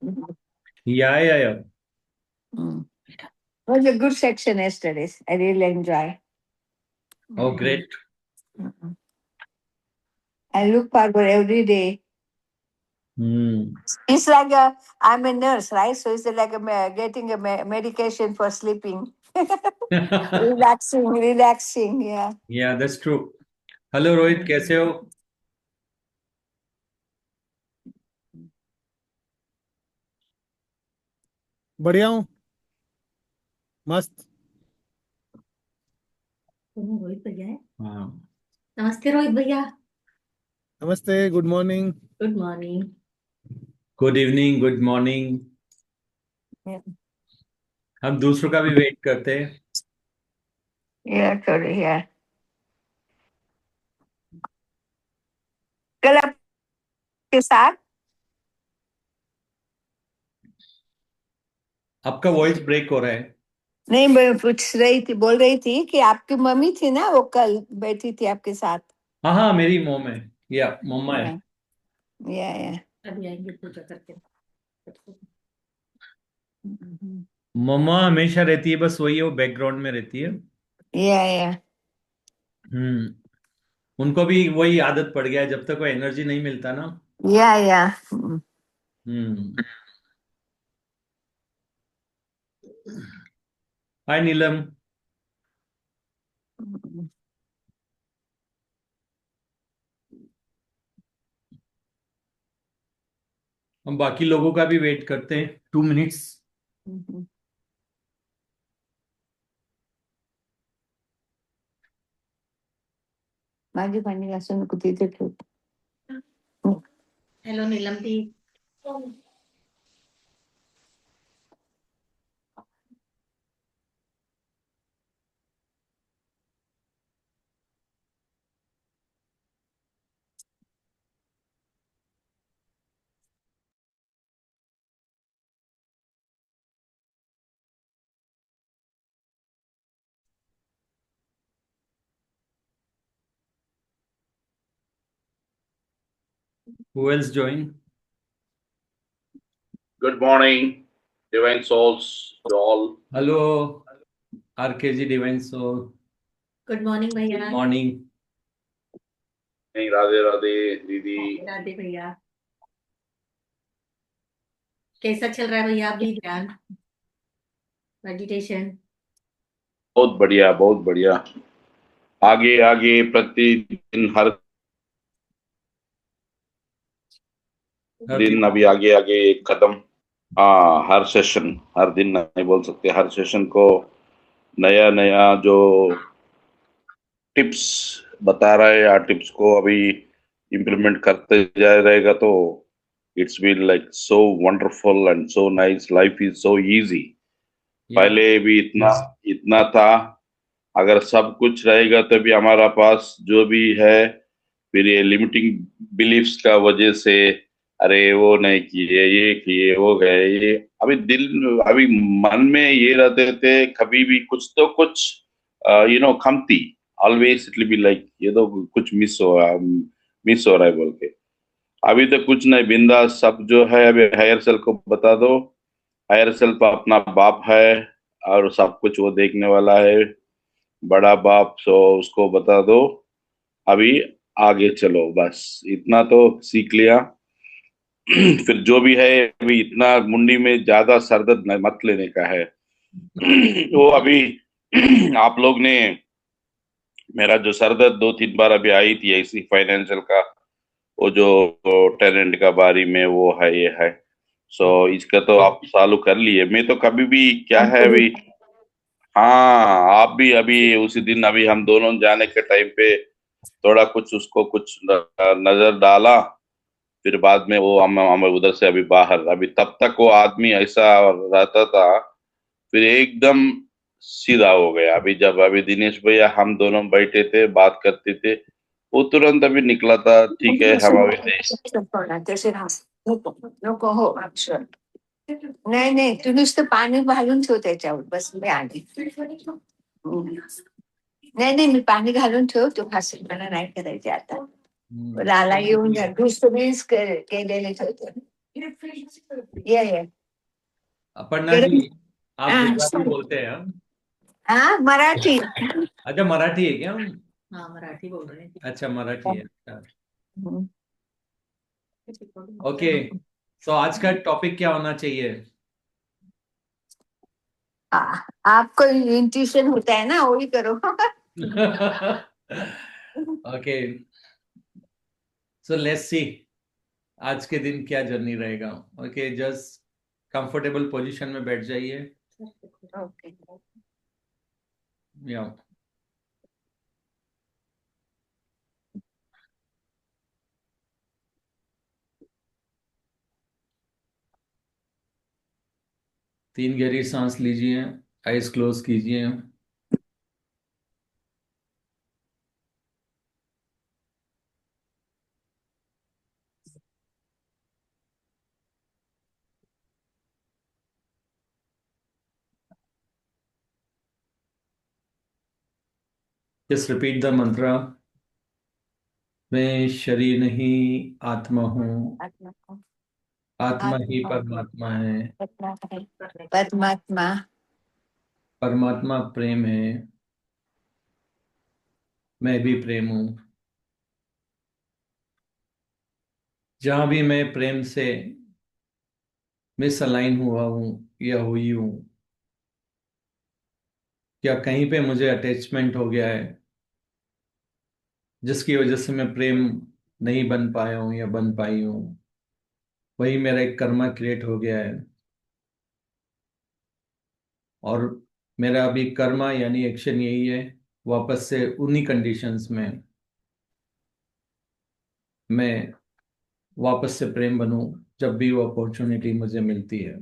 Yeah. Mm. It was a good section yesterday. I really enjoy. Oh, great. Mm. I look forward every day. It's like I'm a nurse, right? So it's like getting a medication for sleeping. Relaxing, yeah. Yeah, that's true. Hello Rohit, कैसे हो? बढ़िया हूँ, मस्त। रोहित भैया है। हाँ, नमस्ते रोहित भैया। नमस्ते, good morning. Good morning. Good evening, good morning. Yeah, हम दूसरों का भी वेट करते हैं। sorry, yeah. कल आपके साथ आपका वॉइस ब्रेक हो रहा है। नहीं, मैं पूछ रही थी, बोल रही थी कि आपकी मम्मी थी ना, वो कल बैठी थी आपके साथ। हाँ, मेरी मॉम है या मम्मा है। या अभी आएंगे पूजा करके। मम्मा हमेशा रहती है, बस वही है, वो बैकग्राउंड में रहती है। या उनको भी वही आदत पड़ गया है, जब तक वो एनर्जी नहीं मिलता ना। या हम्म। हाय नीलम। हम बाकी लोगों का भी वेट करते हैं 2 मिनट्स। माझी भांडी घासून तिथे ठेव. Hello Neelam the. Who else join? Good morning, divine souls to all. Hello, RKG Divine Soul. Good morning भैया। Good morning. नहीं, राधे राधे दीदी। राधे भैया। कैसा चल रहा है भैया अभी ध्यान मेडिटेशन? बहुत बढ़िया, बहुत बढ़िया। आगे आगे प्रतिदिन हर दिन अभी आगे आगे एक कदम। हाँ, हर सेशन, हर दिन नहीं बोल सकते, हर सेशन को नया नया जो टिप्स बता रहा है या टिप्स को अभी इम्प्लीमेंट करते जा रहेगा तो it's been like so wonderful and so nice. Life is so easy. पहले भी इतना इतना था। अगर सब कुछ रहेगा तभी हमारा पास जो भी है, फिर ये लिमिटिंग बिलीफ्स का वजह से अरे वो नहीं किए, ये किए, वो गए, ये अभी मन में ये रहते थे कभी भी कुछ तो कुछ कमती। Always it will be like ये तो कुछ मिस हो रहा है बोल के। अभी तो कुछ नहीं, बिंदास सब जो है अभी हायर सेल्फ को बता दो। हायर सेल्फ अपना बाप है और सब कुछ वो देखने वाला है, बड़ा बाप। सो उसको बता दो अभी आगे चलो, बस इतना तो सीख लिया। फिर जो भी है अभी इतना मुंडी में ज्यादा सरदर्द मत लेने का है। वो अभी आप लोग ने मेरा जो सरदर्द 2-3 बार अभी आई थी ऐसी फाइनेंशियल का, वो जो टेनेंट का बारी में वो है ये है। सो इसका तो आप चालू कर लिए। मैं तो कभी भी क्या है अभी, हाँ आप भी अभी उसी दिन अभी हम दोनों जाने के टाइम पे थोड़ा कुछ उसको कुछ नजर डाला। फिर बाद में वो हम उधर से अभी बाहर, अभी तब तक वो आदमी ऐसा रहता था, फिर एकदम सीधा हो गया। अभी जब अभी दिनेश भैया हम दोनों बैठे थे बात करते थे, वो तुरंत अभी निकला था, ठीक है हम अभी नको हो अक्षर. नाही तू नुसतं पाणी घालून ठेव त्याच्यावर, बस मी आली. नाही मी पाणी घालून ठेव, तू फाशीपणा नाही करायचे आता. लाला येऊन जा, दुसरीच केलेले ठेवतो. ये अपर्णा जी, आप हाँ, गुजराती बोलते हैं हम? हाँ मराठी। अच्छा, मराठी है क्या हम? हाँ मराठी बोल रहे हैं। अच्छा, मराठी है। अच्छा, हम्म, ओके। सो आज का टॉपिक क्या होना चाहिए? आपको इंट्यूशन होता है ना, वही करो। ओके, सो लेट्स सी आज के दिन क्या जर्नी रहेगा। ओके, जस्ट कंफर्टेबल पोजीशन में बैठ जाइए। ओके। या 3 गहरी सांस लीजिए, आइज क्लोज कीजिए। जस्ट रिपीट द मंत्र। मैं शरीर नहीं, आत्मा हूँ। आत्मा को आत्मा ही आत्मा परमात्मा है। परमात्मा। परमात्मा प्रेम है। मैं भी प्रेम हूँ। जहां भी मैं प्रेम से मिसअलाइन हुआ हूँ या हुई हूँ, या कहीं पे मुझे अटैचमेंट हो गया है जिसकी वजह से मैं प्रेम नहीं बन पाया हूँ या बन पाई हूँ, वही मेरा एक कर्मा क्रिएट हो गया है। और मेरा अभी कर्मा यानी एक्शन यही है, वापस से उन्हीं कंडीशंस में मैं वापस से प्रेम बनूं जब भी वो अपॉर्चुनिटी मुझे मिलती है।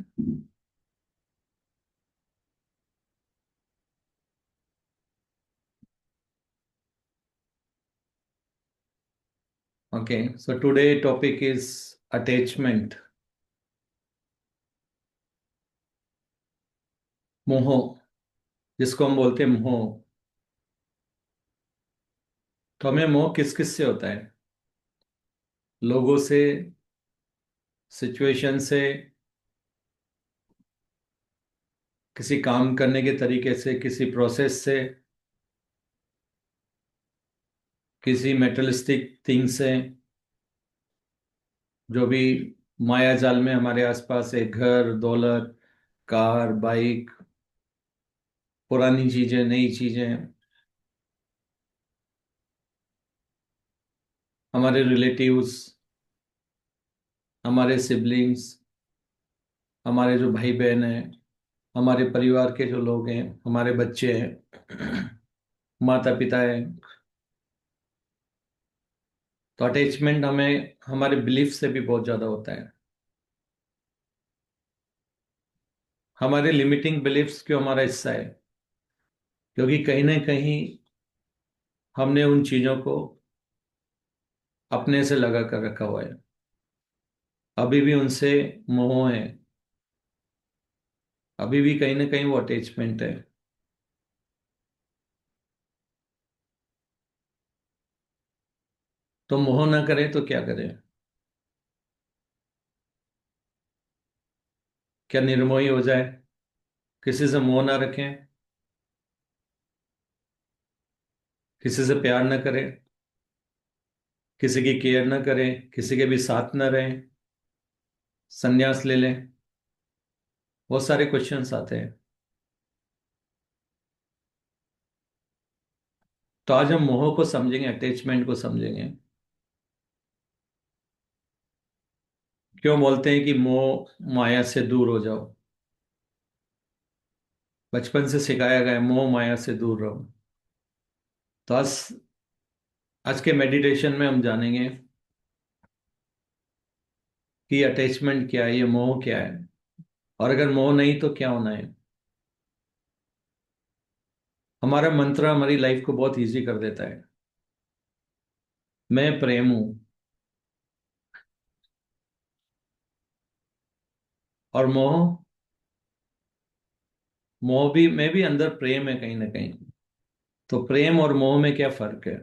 Okay, so today topic is attachment, मोह, जिसको हम बोलते हैं मोह। तो हमें मोह किस किस से होता है? लोगों से, सिचुएशन से, किसी काम करने के तरीके से, किसी प्रोसेस से, किसी मेटलिस्टिक थिंग से, जो भी माया जाल में हमारे आसपास है, घर, दौलत, कार, बाइक, पुरानी चीजें, नई चीजें, हमारे रिलेटिव्स, हमारे सिबलिंग्स, हमारे जो भाई बहन हैं, हमारे परिवार के जो लोग हैं, हमारे बच्चे हैं, माता पिता हैं। तो अटैचमेंट हमें हमारे बिलीफ से भी बहुत ज्यादा होता है। हमारे लिमिटिंग बिलीफ्स क्यों हमारा हिस्सा है? क्योंकि कहीं ना कहीं हमने उन चीजों को अपने से लगा कर रखा हुआ है, अभी भी उनसे मोह है, अभी भी कहीं ना कहीं वो अटैचमेंट है। तो मोह ना करें तो क्या करें? क्या निर्मोही हो जाए, किसी से मोह ना रखें, किसी से प्यार ना करें, किसी की केयर ना करें, किसी के भी साथ ना रहें, संन्यास ले लें? बहुत सारे क्वेश्चंस आते हैं। तो आज हम मोह को समझेंगे, अटैचमेंट को समझेंगे। क्यों बोलते हैं कि मोह माया से दूर हो जाओ? बचपन से सिखाया गया है, मोह माया से दूर रहो। तो आज के मेडिटेशन में हम जानेंगे कि अटैचमेंट क्या है, ये मोह क्या है, और अगर मोह नहीं तो क्या होना है। हमारा मंत्र हमारी लाइफ को बहुत इजी कर देता है। मैं प्रेम हूं। और मोह, मोह भी में भी अंदर प्रेम है कहीं ना कहीं। तो प्रेम और मोह में क्या फर्क है?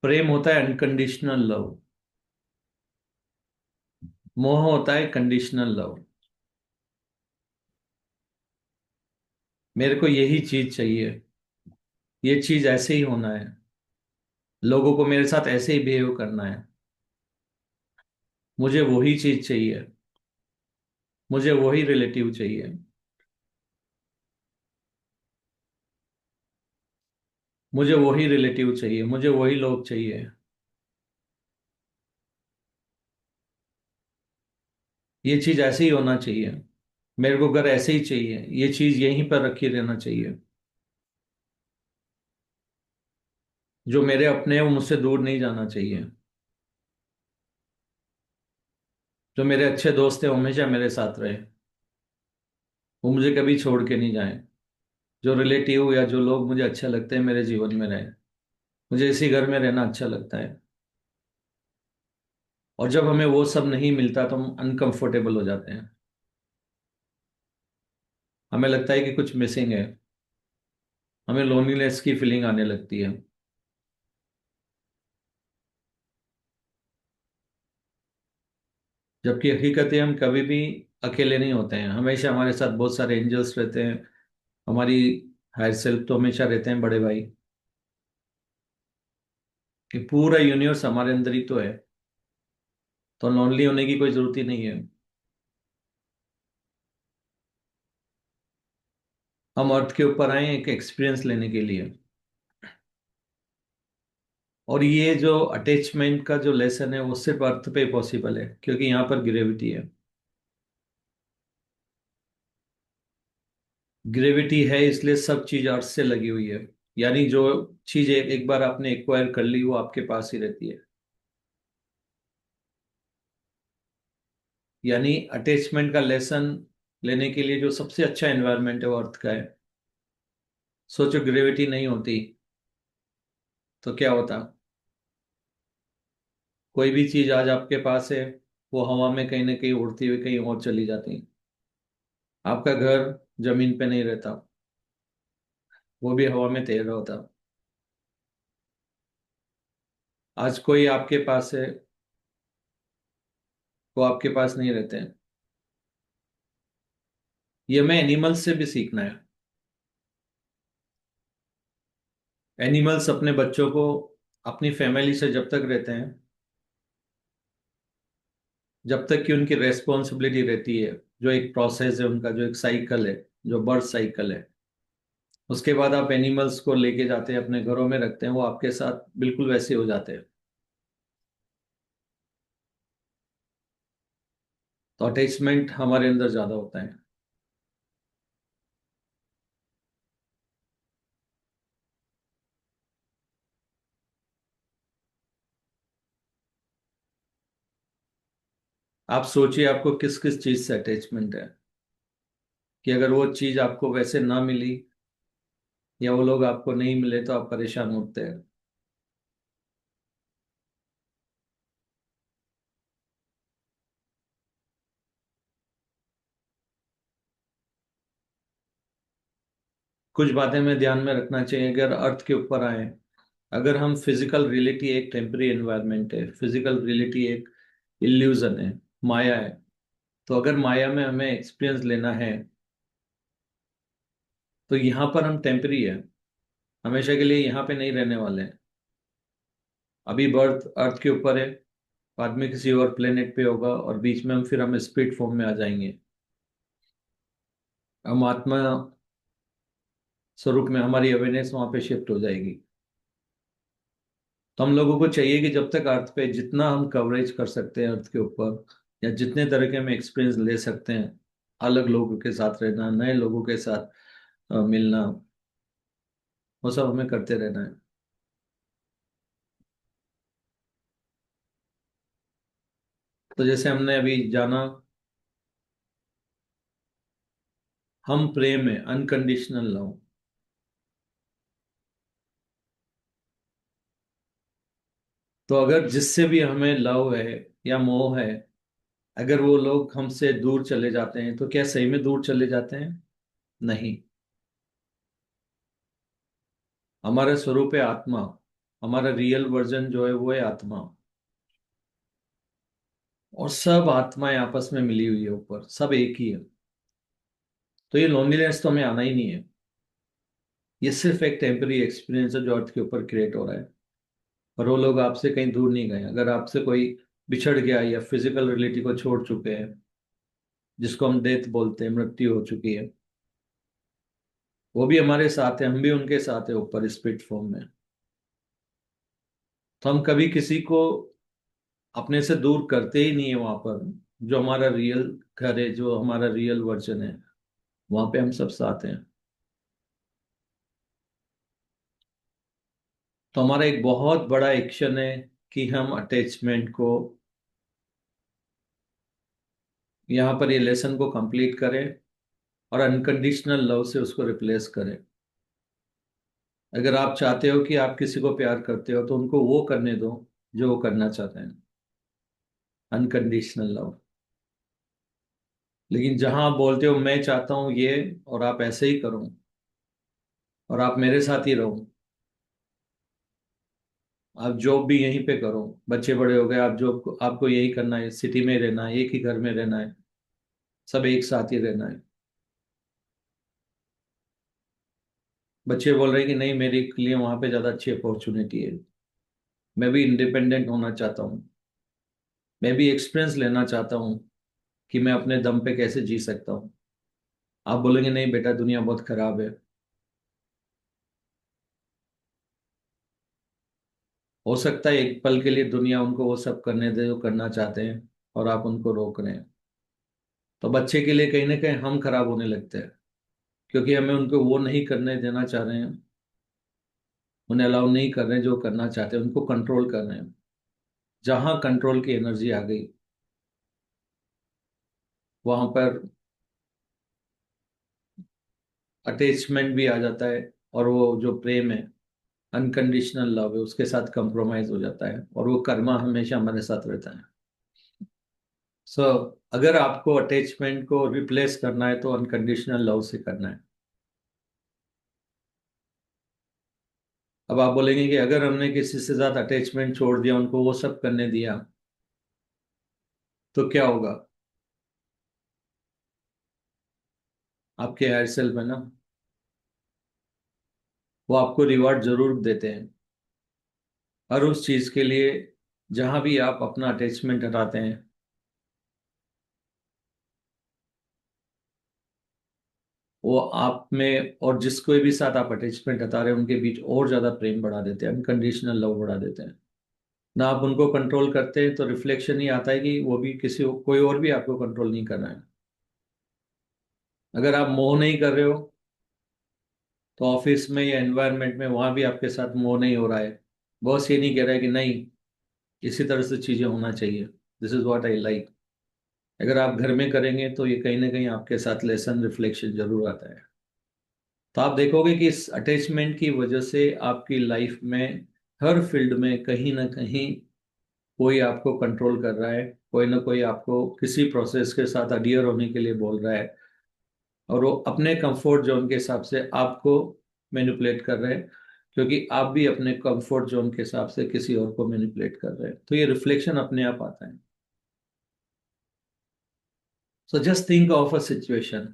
प्रेम होता है अनकंडीशनल लव। मोह होता है कंडीशनल लव। मेरे को यही चीज चाहिए, ये चीज ऐसे ही होना है, लोगों को मेरे साथ ऐसे ही बिहेव करना है, मुझे वही चीज चाहिए, मुझे वही रिलेटिव चाहिए, मुझे वही रिलेटिव चाहिए, मुझे वही लोग चाहिए। ये चीज ऐसे ही होना चाहिए, मेरे को घर ऐसे ही चाहिए, ये चीज यहीं पर रखी रहना चाहिए। जो मेरे अपने हैं वो मुझसे दूर नहीं जाना चाहिए। जो मेरे अच्छे दोस्त हैं वो हमेशा मेरे साथ रहे, वो मुझे कभी छोड़ के नहीं जाए। जो रिलेटिव या जो लोग मुझे अच्छे लगते हैं मेरे जीवन में रहे। मुझे इसी घर में रहना अच्छा लगता है। और जब हमें वो सब नहीं मिलता तो हम अनकंफर्टेबल हो जाते हैं, हमें लगता है कि कुछ मिसिंग है, हमें लोनलीनेस की फीलिंग आने लगती है। जबकि हकीकत है हम कभी भी अकेले नहीं होते हैं, हमेशा हमारे साथ बहुत सारे एंजल्स रहते हैं। हमारी हायर सेल्फ तो हमेशा रहते हैं, बड़े भाई। कि पूरा यूनिवर्स हमारे अंदर ही तो है, तो लोनली होने की कोई जरूरत ही नहीं है। हम अर्थ के ऊपर आए हैं एक एक्सपीरियंस लेने के लिए। और ये जो अटैचमेंट का जो लेसन है वो सिर्फ अर्थ पे पॉसिबल है, क्योंकि यहाँ पर ग्रेविटी है। ग्रेविटी है इसलिए सब चीज अर्थ से लगी हुई है। यानी जो चीज एक बार आपने एक्वायर कर ली वो आपके पास ही रहती है। यानी अटैचमेंट का लेसन लेने के लिए जो सबसे अच्छा एनवायरनमेंट है वो अर्थ का है। सोचो ग्रेविटी नहीं होती तो क्या होता। कोई भी चीज आज आपके पास है, वो हवा में कहीं ना कहीं उड़ती हुई कहीं और चली जाती। आपका घर जमीन पे नहीं रहता, वो भी हवा में तैर रहा होता। आज कोई आपके पास है, वो आपके पास नहीं रहते हैं। ये हमें एनिमल्स से भी सीखना है। एनिमल्स अपने बच्चों को अपनी फैमिली से जब तक रहते हैं, जब तक कि उनकी रेस्पॉन्सिबिलिटी रहती है, जो एक प्रोसेस है उनका, जो एक साइकिल है, जो बर्थ साइकिल है, उसके बाद आप एनिमल्स को लेके जाते हैं अपने घरों में रखते हैं, वो आपके साथ बिल्कुल वैसे हो जाते हैं। तो अटैचमेंट हमारे अंदर ज्यादा होता है। आप सोचिए आपको किस किस चीज से अटैचमेंट है, कि अगर वो चीज आपको वैसे ना मिली या वो लोग आपको नहीं मिले तो आप परेशान होते हैं। कुछ बातें में ध्यान में रखना चाहिए अगर अर्थ के ऊपर आए। अगर हम फिजिकल रियलिटी एक टेम्परी एनवायरनमेंट है, फिजिकल रियलिटी एक इल्यूजन है, माया है। तो अगर माया में हमें एक्सपीरियंस लेना है तो यहाँ पर हम टेम्परी है, हमेशा के लिए यहाँ पे नहीं रहने वाले हैं। अभी बर्थ अर्थ के ऊपर है, बाद में किसी और प्लेनेट पे होगा और बीच में हम स्पिरिट फॉर्म में आ जाएंगे। हम आत्मा स्वरूप में हमारी अवेयरनेस वहां पे शिफ्ट हो जाएगी। तो हम लोगों को चाहिए कि जब तक अर्थ पे जितना हम कवरेज कर सकते हैं अर्थ के ऊपर, या जितने तरह के हम एक्सपीरियंस ले सकते हैं, अलग लोगों के साथ रहना, नए लोगों के साथ मिलना, वो सब हमें करते रहना है। तो जैसे हमने अभी जाना, हम प्रेम है, अनकंडीशनल लव। तो अगर जिससे भी हमें लव है या मोह है, अगर वो लोग हमसे दूर चले जाते हैं तो क्या सही में दूर चले जाते हैं? नहीं। हमारा स्वरूप है आत्मा, हमारा रियल वर्जन जो है वो है आत्मा। और सब आत्माएं आपस में मिली हुई है, ऊपर सब एक ही है। तो ये लोनलीनेस तो हमें आना ही नहीं है। ये सिर्फ एक टेम्पररी एक्सपीरियंस है जो अर्थ के ऊपर क्रिएट हो रहा है। और वो लोग आपसे कहीं दूर नहीं गए। अगर आपसे कोई बिछड़ गया या फिजिकल रिलेटिव को छोड़ चुके हैं, जिसको हम डेथ बोलते हैं, मृत्यु हो चुकी है, वो भी हमारे साथ है, हम भी उनके साथ है ऊपर स्पिरिट फॉर्म में। तो हम कभी किसी को अपने से दूर करते ही नहीं है। वहां पर जो हमारा रियल घर है, जो हमारा रियल वर्जन है, वहां पे हम सब साथ हैं। तो हमारा एक बहुत बड़ा एक्शन है कि हम अटैचमेंट को, यहाँ पर ये लेसन को कंप्लीट करें और अनकंडीशनल लव से उसको रिप्लेस करें। अगर आप चाहते हो कि आप किसी को प्यार करते हो तो उनको वो करने दो जो वो करना चाहते हैं, अनकंडीशनल लव। लेकिन जहां आप बोलते हो मैं चाहता हूं ये और आप ऐसे ही करो और आप मेरे साथ ही रहो, आप जॉब भी यहीं पे करो, बच्चे बड़े हो गए, आप जॉब आपको यही करना है, सिटी में रहना है, एक ही घर में रहना है, सब एक साथ ही रहना है। बच्चे बोल रहे हैं कि नहीं, मेरे लिए वहां पे ज्यादा अच्छी अपॉर्चुनिटी है, मैं भी इंडिपेंडेंट होना चाहता हूँ, मैं भी एक्सपीरियंस लेना चाहता हूँ कि मैं अपने दम पे कैसे जी सकता हूँ। आप बोलेंगे नहीं बेटा, दुनिया बहुत खराब है। हो सकता है एक पल के लिए दुनिया उनको वो सब करने दे जो करना चाहते हैं और आप उनको रोक रहे हैं। तो बच्चे के लिए कहीं ना कहीं हम खराब होने लगते हैं, क्योंकि हमें उनको वो नहीं करने देना चाह रहे हैं, उन्हें अलाउ नहीं कर रहे हैं जो करना चाहते हैं, उनको कंट्रोल कर रहे हैं। जहां कंट्रोल की एनर्जी आ गई, वहां पर अटैचमेंट भी आ जाता है, और वो जो प्रेम है, अनकंडीशनल लव है, उसके साथ कंप्रोमाइज हो जाता है, और वो कर्मा हमेशा हमारे साथ रहता है। सो अगर आपको अटैचमेंट को रिप्लेस करना है तो अनकंडीशनल लव से करना है। अब आप बोलेंगे कि अगर हमने किसी से ज्यादा अटैचमेंट छोड़ दिया, उनको वो सब करने दिया, तो क्या होगा? आपके हायर सेल्फ है ना, वो आपको रिवार्ड जरूर देते हैं हर उस चीज के लिए जहां भी आप अपना अटैचमेंट हटाते हैं। वो आप में और जिसको भी साथ आप अटैचमेंट हटा रहे हैं उनके बीच और ज्यादा प्रेम बढ़ा देते हैं, अनकंडीशनल लव बढ़ा देते हैं। ना आप उनको कंट्रोल करते हैं तो रिफ्लेक्शन ही आता है कि वो भी किसी कोई और भी आपको कंट्रोल नहीं कर रहा है। अगर आप मोह नहीं कर रहे हो तो ऑफिस में या एनवायरनमेंट में वहां भी आपके साथ मोह नहीं हो रहा है। बॉस ये नहीं कह रहा है कि नहीं, इसी तरह से चीजें होना चाहिए, this is what I like. अगर आप घर में करेंगे तो ये कहीं ना कहीं आपके साथ लेसन रिफ्लेक्शन जरूर आता है। तो आप देखोगे कि इस अटैचमेंट की वजह से आपकी लाइफ में हर फील्ड में कहीं ना कहीं कोई आपको कंट्रोल कर रहा है, कोई ना कोई आपको किसी प्रोसेस के साथ अडियर होने के लिए बोल रहा है, और वो अपने कंफर्ट जोन के हिसाब से आपको मैनिपुलेट कर रहे हैं, क्योंकि आप भी अपने कंफर्ट जोन के हिसाब से किसी और को मैनिपुलेट कर रहे हैं। तो ये रिफ्लेक्शन अपने आप आता है। So just think of a situation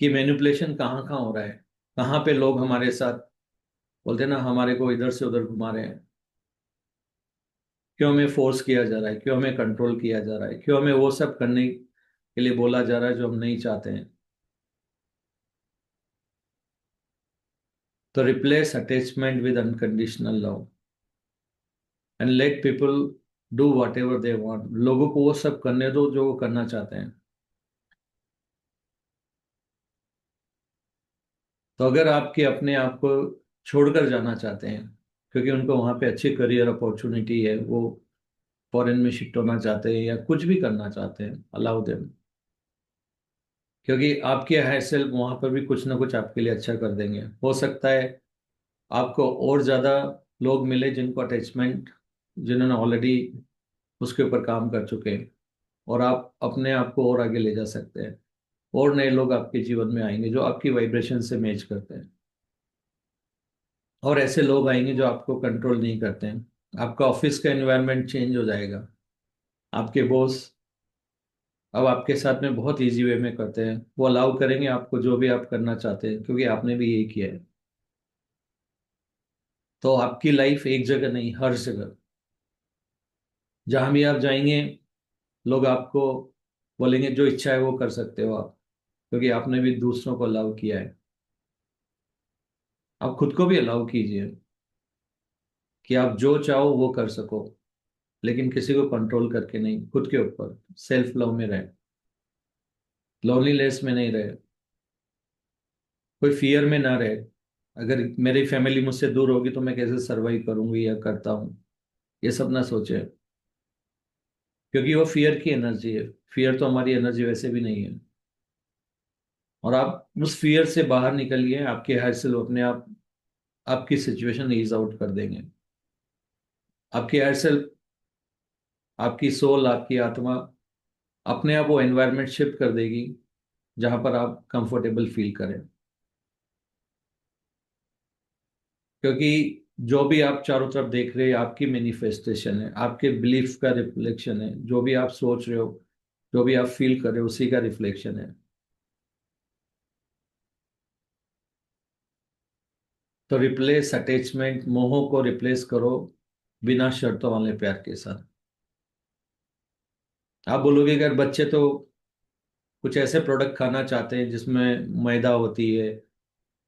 कि मैनिपुलेशन कहाँ कहाँ हो रहा है, कहाँ पे लोग हमारे साथ बोलते हैं ना, हमारे को इधर से उधर घुमा रहे हैं, क्यों हमें फोर्स किया जा रहा है, क्यों हमें कंट्रोल किया जा रहा है, क्यों हमें वो सब करने के लिए बोला जा रहा है जो हम नहीं चाहते हैं। तो replace attachment with unconditional love and let people do what ever they want. लोगों को वो सब करने दो जो वो करना चाहते हैं। तो अगर आपके अपने आप को छोड़कर जाना चाहते हैं, क्योंकि उनको वहां पे अच्छी करियर अपॉर्चुनिटी है, वो फॉरेन में शिफ्ट होना चाहते हैं या कुछ भी करना चाहते हैं, अलाउ देम। क्योंकि आपके हायर सेल्फ वहां पर भी कुछ ना कुछ आपके लिए अच्छा कर देंगे। हो सकता है आपको और ज्यादा लोग मिले जिनको अटैचमेंट, जिन्होंने ऑलरेडी उसके ऊपर काम कर चुके हैं, और आप अपने आप को और आगे ले जा सकते हैं। और नए लोग आपके जीवन में आएंगे जो आपकी वाइब्रेशन से मैच करते हैं, और ऐसे लोग आएंगे जो आपको कंट्रोल नहीं करते हैं। आपका ऑफिस का एनवायरनमेंट चेंज हो जाएगा। आपके बॉस अब आपके साथ में बहुत इजी वे में करते हैं, वो अलाउ करेंगे आपको जो भी आप करना चाहते हैं, क्योंकि आपने भी यही किया है। तो आपकी लाइफ एक जगह नहीं, हर जगह जहां भी आप जाएंगे, लोग आपको बोलेंगे जो इच्छा है वो कर सकते हो आप, क्योंकि आपने भी दूसरों को अलाउ किया है। आप खुद को भी अलाउ कीजिए कि आप जो चाहो वो कर सको, लेकिन किसी को कंट्रोल करके नहीं, खुद के ऊपर सेल्फ लव में रहे, लोनलीनेस में नहीं रहे, कोई फियर में ना रहे। अगर मेरी फैमिली मुझसे दूर होगी तो मैं कैसे सरवाइव करूंगी या करता हूँ, ये सब ना सोचे, क्योंकि वो फियर की एनर्जी है। फियर तो हमारी एनर्जी वैसे भी नहीं है। और आप उस फियर से बाहर निकलिए, आपके हायर सेल्फ अपने आप आपकी सिचुएशन ईज आउट कर देंगे। आपकी हायर सेल्फ, आपकी सोल, आपकी आत्मा अपने आप वो एनवायरनमेंट शिफ्ट कर देगी जहां पर आप कंफर्टेबल फील करें। क्योंकि जो भी आप चारों तरफ देख रहे हैं आपकी मैनिफेस्टेशन है, आपके बिलीफ का रिफ्लेक्शन है। जो भी आप सोच रहे हो, जो भी आप फील कर रहे हो, उसी का रिफ्लेक्शन है। तो रिप्लेस अटैचमेंट, मोह को रिप्लेस करो बिना शर्तों वाले प्यार के साथ। आप बोलोगे अगर बच्चे तो कुछ ऐसे प्रोडक्ट खाना चाहते हैं जिसमें मैदा होती है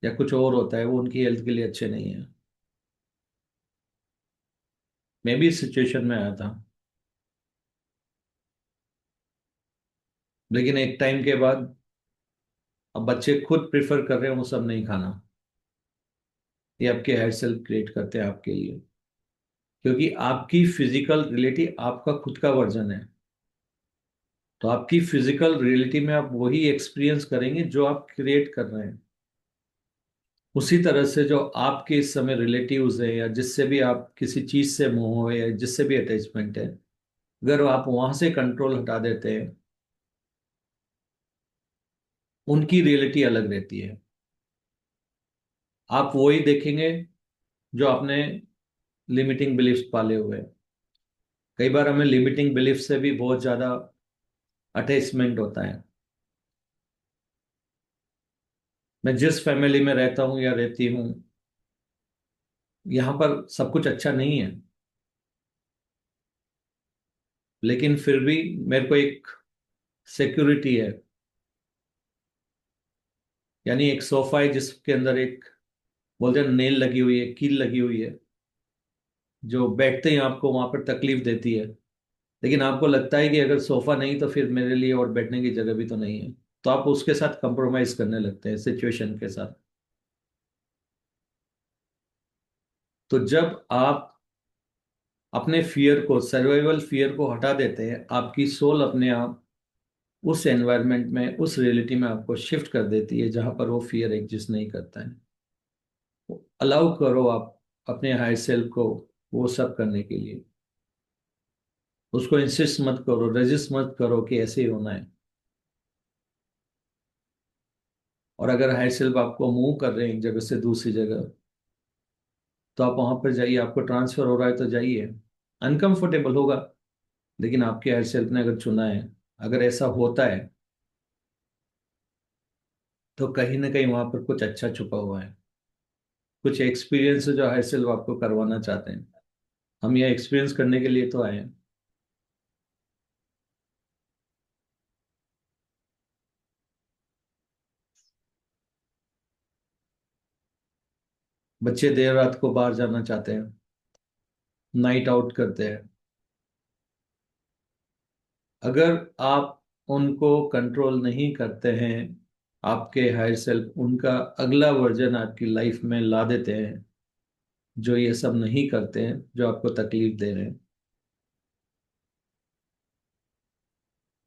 या कुछ और होता है, वो उनकी हेल्थ के लिए अच्छे नहीं है। मैं भी इस सिचुएशन में आया था, लेकिन एक टाइम के बाद अब बच्चे खुद प्रेफर कर रहे हैं वो सब नहीं खाना। ये आपके हेयर सेल क्रिएट करते हैं आपके लिए, क्योंकि आपकी फिजिकल रियलिटी आपका खुद का वर्जन है। तो आपकी फिजिकल रियलिटी में आप वही एक्सपीरियंस करेंगे जो आप क्रिएट कर रहे हैं। उसी तरह से जो आपके इस समय रिलेटिव्स है, या जिससे भी आप किसी चीज से मोह है या जिससे भी अटैचमेंट है, अगर आप वहां से कंट्रोल हटा देते हैं, उनकी रियलिटी अलग रहती है। आप वही देखेंगे जो आपने लिमिटिंग बिलीफ्स पाले हुए हैं। कई बार हमें लिमिटिंग बिलीफ से भी बहुत ज्यादा अटैचमेंट होता है। मैं जिस फैमिली में रहता हूँ या रहती हूँ, यहाँ पर सब कुछ अच्छा नहीं है, लेकिन फिर भी मेरे को एक सिक्योरिटी है। यानी एक सोफा है जिसके अंदर एक, बोलते हैं, नेल लगी हुई है, कील लगी हुई है, जो बैठते ही आपको वहां पर तकलीफ देती है। लेकिन आपको लगता है कि अगर सोफा नहीं तो फिर मेरे लिए और बैठने की जगह भी तो नहीं है। तो आप उसके साथ कंप्रोमाइज करने लगते हैं सिचुएशन के साथ। तो जब आप अपने फियर को, सर्वाइवल फियर को हटा देते हैं, आपकी सोल अपने आप उस एनवायरनमेंट में, उस रियलिटी में आपको शिफ्ट कर देती है जहां पर वो फियर एग्जिस्ट नहीं करता है। अलाउ करो आप अपने हायर सेल्फ को वो सब करने के लिए। उसको इंसिस्ट मत करो, रेजिस्ट मत करो कि ऐसे ही होना है। और अगर हायर सेल्फ आपको मूव कर रहे हैं एक जगह से दूसरी जगह, तो आप वहां पर जाइए। आपको ट्रांसफर हो रहा है तो जाइए, अनकंफर्टेबल होगा, लेकिन आपके हायर सेल्फ ने अगर चुना है, अगर ऐसा होता है, तो कहीं ना कहीं वहां पर कुछ अच्छा छुपा हुआ है। कुछ एक्सपीरियंस है जो हायर सेल्फ आपको करवाना चाहते हैं। हम यह एक्सपीरियंस करने के लिए तो आए हैं। बच्चे देर रात को बाहर जाना चाहते हैं, नाइट आउट करते हैं। अगर आप उनको कंट्रोल नहीं करते हैं, आपके हायर सेल्फ उनका अगला वर्जन आपकी लाइफ में ला देते हैं, जो ये सब नहीं करते हैं, जो आपको तकलीफ दे रहे हैं।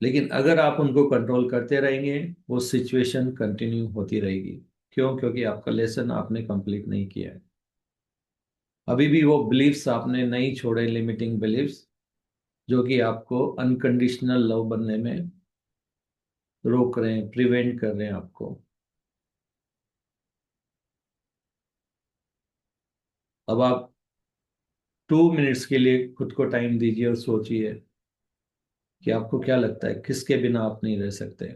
लेकिन अगर आप उनको कंट्रोल करते रहेंगे, वो सिचुएशन कंटिन्यू होती रहेगी। क्यों? क्योंकि आपका लेसन आपने कंप्लीट नहीं किया है। अभी भी वो बिलीफ्स आपने नहीं छोड़े, लिमिटिंग बिलीफ्स, जो कि आपको अनकंडीशनल लव बनने में रोक रहे हैं, प्रिवेंट कर रहे हैं आपको। अब आप 2 मिनट्स के लिए खुद को टाइम दीजिए और सोचिए कि आपको क्या लगता है किसके बिना आप नहीं रह सकते।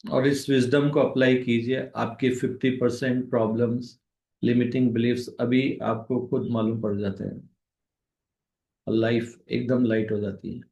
और इस विजडम को अप्लाई कीजिए, आपकी 50% प्रॉब्लम्स, लिमिटिंग बिलीफ्स अभी आपको खुद मालूम पड़ जाते हैं और लाइफ एकदम लाइट हो जाती है।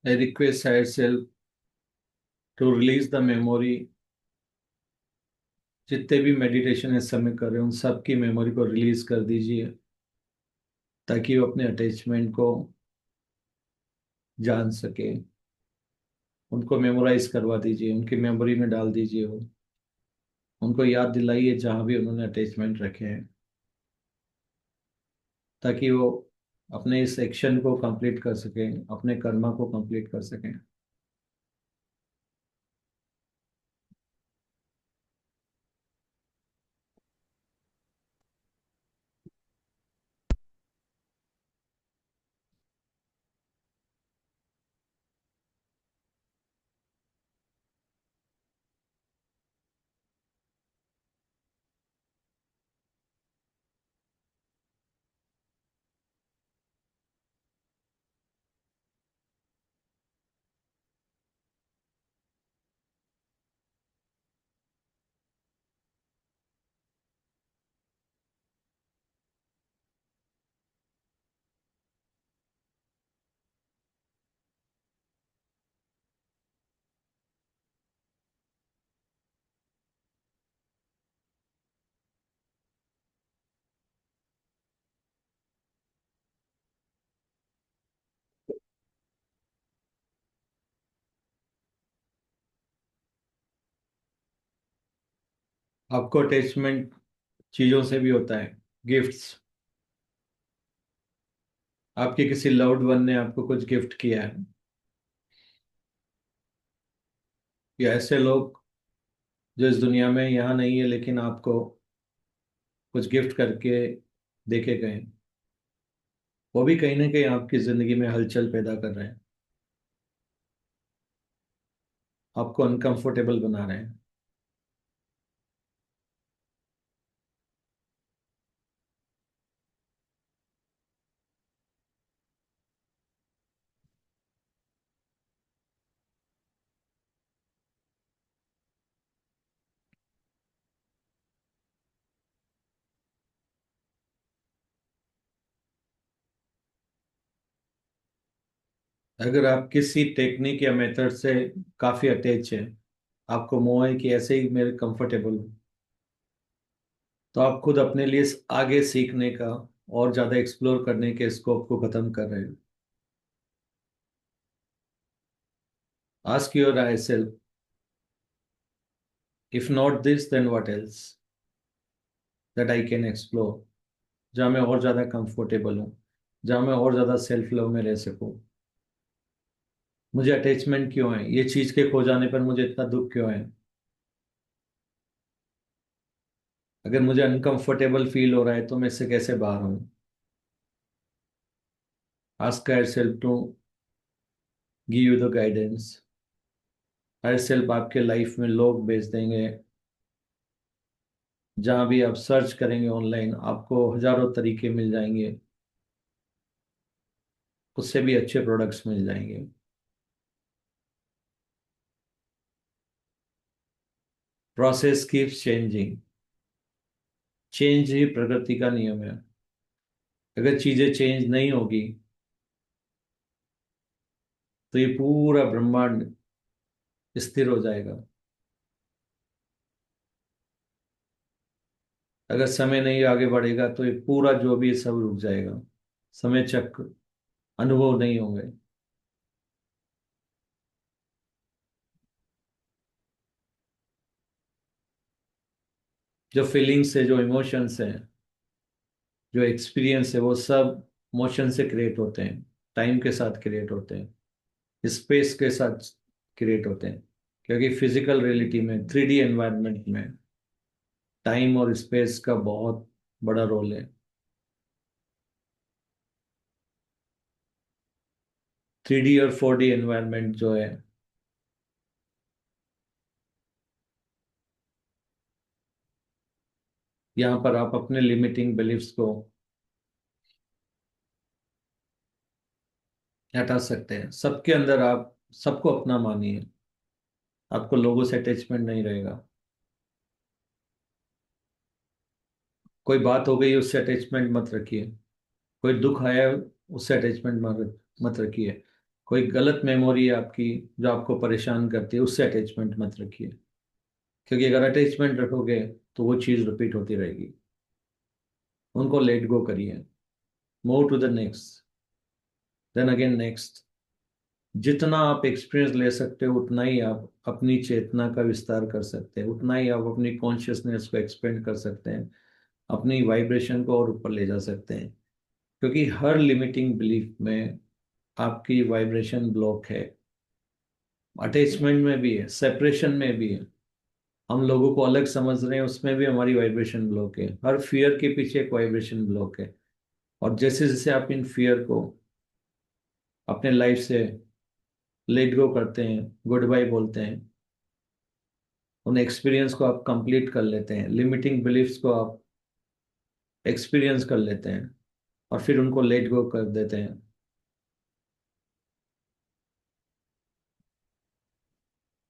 I request higher self to release the memory. जितने भी मेडिटेशन इस समय कर रहे हो उन सब की मेमोरी को रिलीज कर दीजिए, ताकि वो अपने अटैचमेंट को जान सके। उनको मेमोराइज करवा दीजिए, उनकी मेमोरी में डाल दीजिए वो। उनको याद दिलाइए जहाँ भी उन्होंने अटैचमेंट रखे हैं, ताकि वो अपने इस एक्शन को कंप्लीट कर सकें, अपने कर्मा को कंप्लीट कर सकें। आपको अटैचमेंट चीजों से भी होता है, गिफ्ट्स। आपके किसी लव्ड वन ने आपको कुछ गिफ्ट किया है, या ऐसे लोग जो इस दुनिया में यहाँ नहीं है लेकिन आपको कुछ गिफ्ट करके देखे गए, वो भी कहीं ना कहीं आपकी जिंदगी में हलचल पैदा कर रहे हैं, आपको अनकंफर्टेबल बना रहे हैं। अगर आप किसी टेक्निक या मेथड से काफी अटैच हैं, आपको मोह है कि ऐसे ही मेरे कंफर्टेबल हूँ, तो आप खुद अपने लिए आगे सीखने का और ज्यादा एक्सप्लोर करने के स्कोप को खत्म कर रहे हो। Ask your I self, if not this then what else that I can explore, जहाँ मैं और ज्यादा कंफर्टेबल हूँ, जहाँ मैं और ज्यादा सेल्फ लव में रह सकूँ। मुझे अटैचमेंट क्यों है, ये चीज के खो जाने पर मुझे इतना दुख क्यों है। अगर मुझे अनकंफर्टेबल फील हो रहा है तो मैं इससे कैसे बाहर हूँ। Ask your self to give you the guidance. Higher self आपके लाइफ में लोग भेज देंगे। जहां भी आप सर्च करेंगे ऑनलाइन आपको हजारों तरीके मिल जाएंगे, उससे भी अच्छे प्रोडक्ट्स मिल जाएंगे। Process keeps changing. चेंज ही प्रकृति का नियम है। अगर चीजें चेंज नहीं होगी तो ये पूरा ब्रह्मांड स्थिर हो जाएगा। अगर समय नहीं आगे बढ़ेगा तो ये पूरा जो भी है सब रुक जाएगा। समय चक्र अनुभव नहीं होंगे। जो फीलिंग्स है, जो इमोशंस हैं, जो एक्सपीरियंस है, वो सब मोशन से क्रिएट होते हैं, टाइम के साथ क्रिएट होते हैं, स्पेस के साथ क्रिएट होते हैं। क्योंकि फिजिकल रियलिटी में, 3D एनवायरनमेंट में टाइम और स्पेस का बहुत बड़ा रोल है। 3D और 4D एनवायरनमेंट जो है, यहाँ पर आप अपने लिमिटिंग बिलीफ्स को हटा सकते हैं। सबके अंदर आप सबको अपना मानिए। आपको लोगों से अटैचमेंट नहीं रहेगा। कोई बात हो गई उससे अटैचमेंट मत रखिए। कोई दुख आया उससे अटैचमेंट मत रखिए। कोई गलत मेमोरी है आपकी जो आपको परेशान करती है, उससे अटैचमेंट मत रखिए। क्योंकि अगर अटैचमेंट रखोगे तो वो चीज़ रिपीट होती रहेगी। उनको लेट गो करिए। Move to the next, then again next. जितना आप एक्सपीरियंस ले सकते हो उतना ही आप अपनी चेतना का विस्तार कर सकते हैं, उतना ही आप अपनी कॉन्शियसनेस को एक्सपेंड कर सकते हैं, अपनी वाइब्रेशन को और ऊपर ले जा सकते हैं। क्योंकि हर लिमिटिंग बिलीफ में आपकी वाइब्रेशन ब्लॉक है। अटैचमेंट में भी है, सेपरेशन में भी है, हम लोगों को अलग समझ रहे हैं उसमें भी हमारी वाइब्रेशन ब्लॉक है। हर फियर के पीछे एक वाइब्रेशन ब्लॉक है। और जैसे जैसे आप इन फियर को अपने लाइफ से लेट गो करते हैं, गुड बाय बोलते हैं, उन एक्सपीरियंस को आप कंप्लीट कर लेते हैं, लिमिटिंग बिलीफ्स को आप एक्सपीरियंस कर लेते हैं और फिर उनको लेट गो कर देते हैं,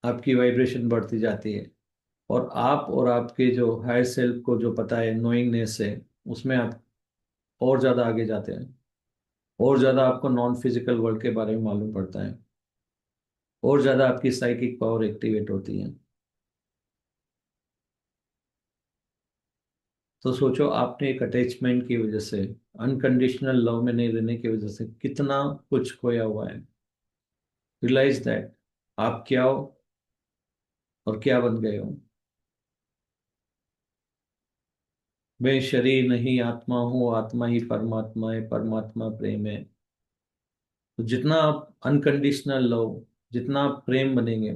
आपकी वाइब्रेशन बढ़ती जाती है। और आपके जो हायर सेल्फ को जो पता है, नोइंगनेस है, उसमें आप और ज़्यादा आगे जाते हैं। और ज़्यादा आपको नॉन फिजिकल वर्ल्ड के बारे में मालूम पड़ता है। और ज़्यादा आपकी साइकिक पावर एक्टिवेट होती है। तो सोचो आपने एक अटैचमेंट की वजह से, अनकंडीशनल लव में नहीं रहने की वजह से कितना कुछ खोया हुआ है। रियलाइज दैट आप क्या हो और क्या बन गए हो। मैं शरीर नहीं आत्मा हूँ, आत्मा ही परमात्मा है, परमात्मा प्रेम है। तो जितना आप अनकंडीशनल लव, जितना आप प्रेम बनेंगे,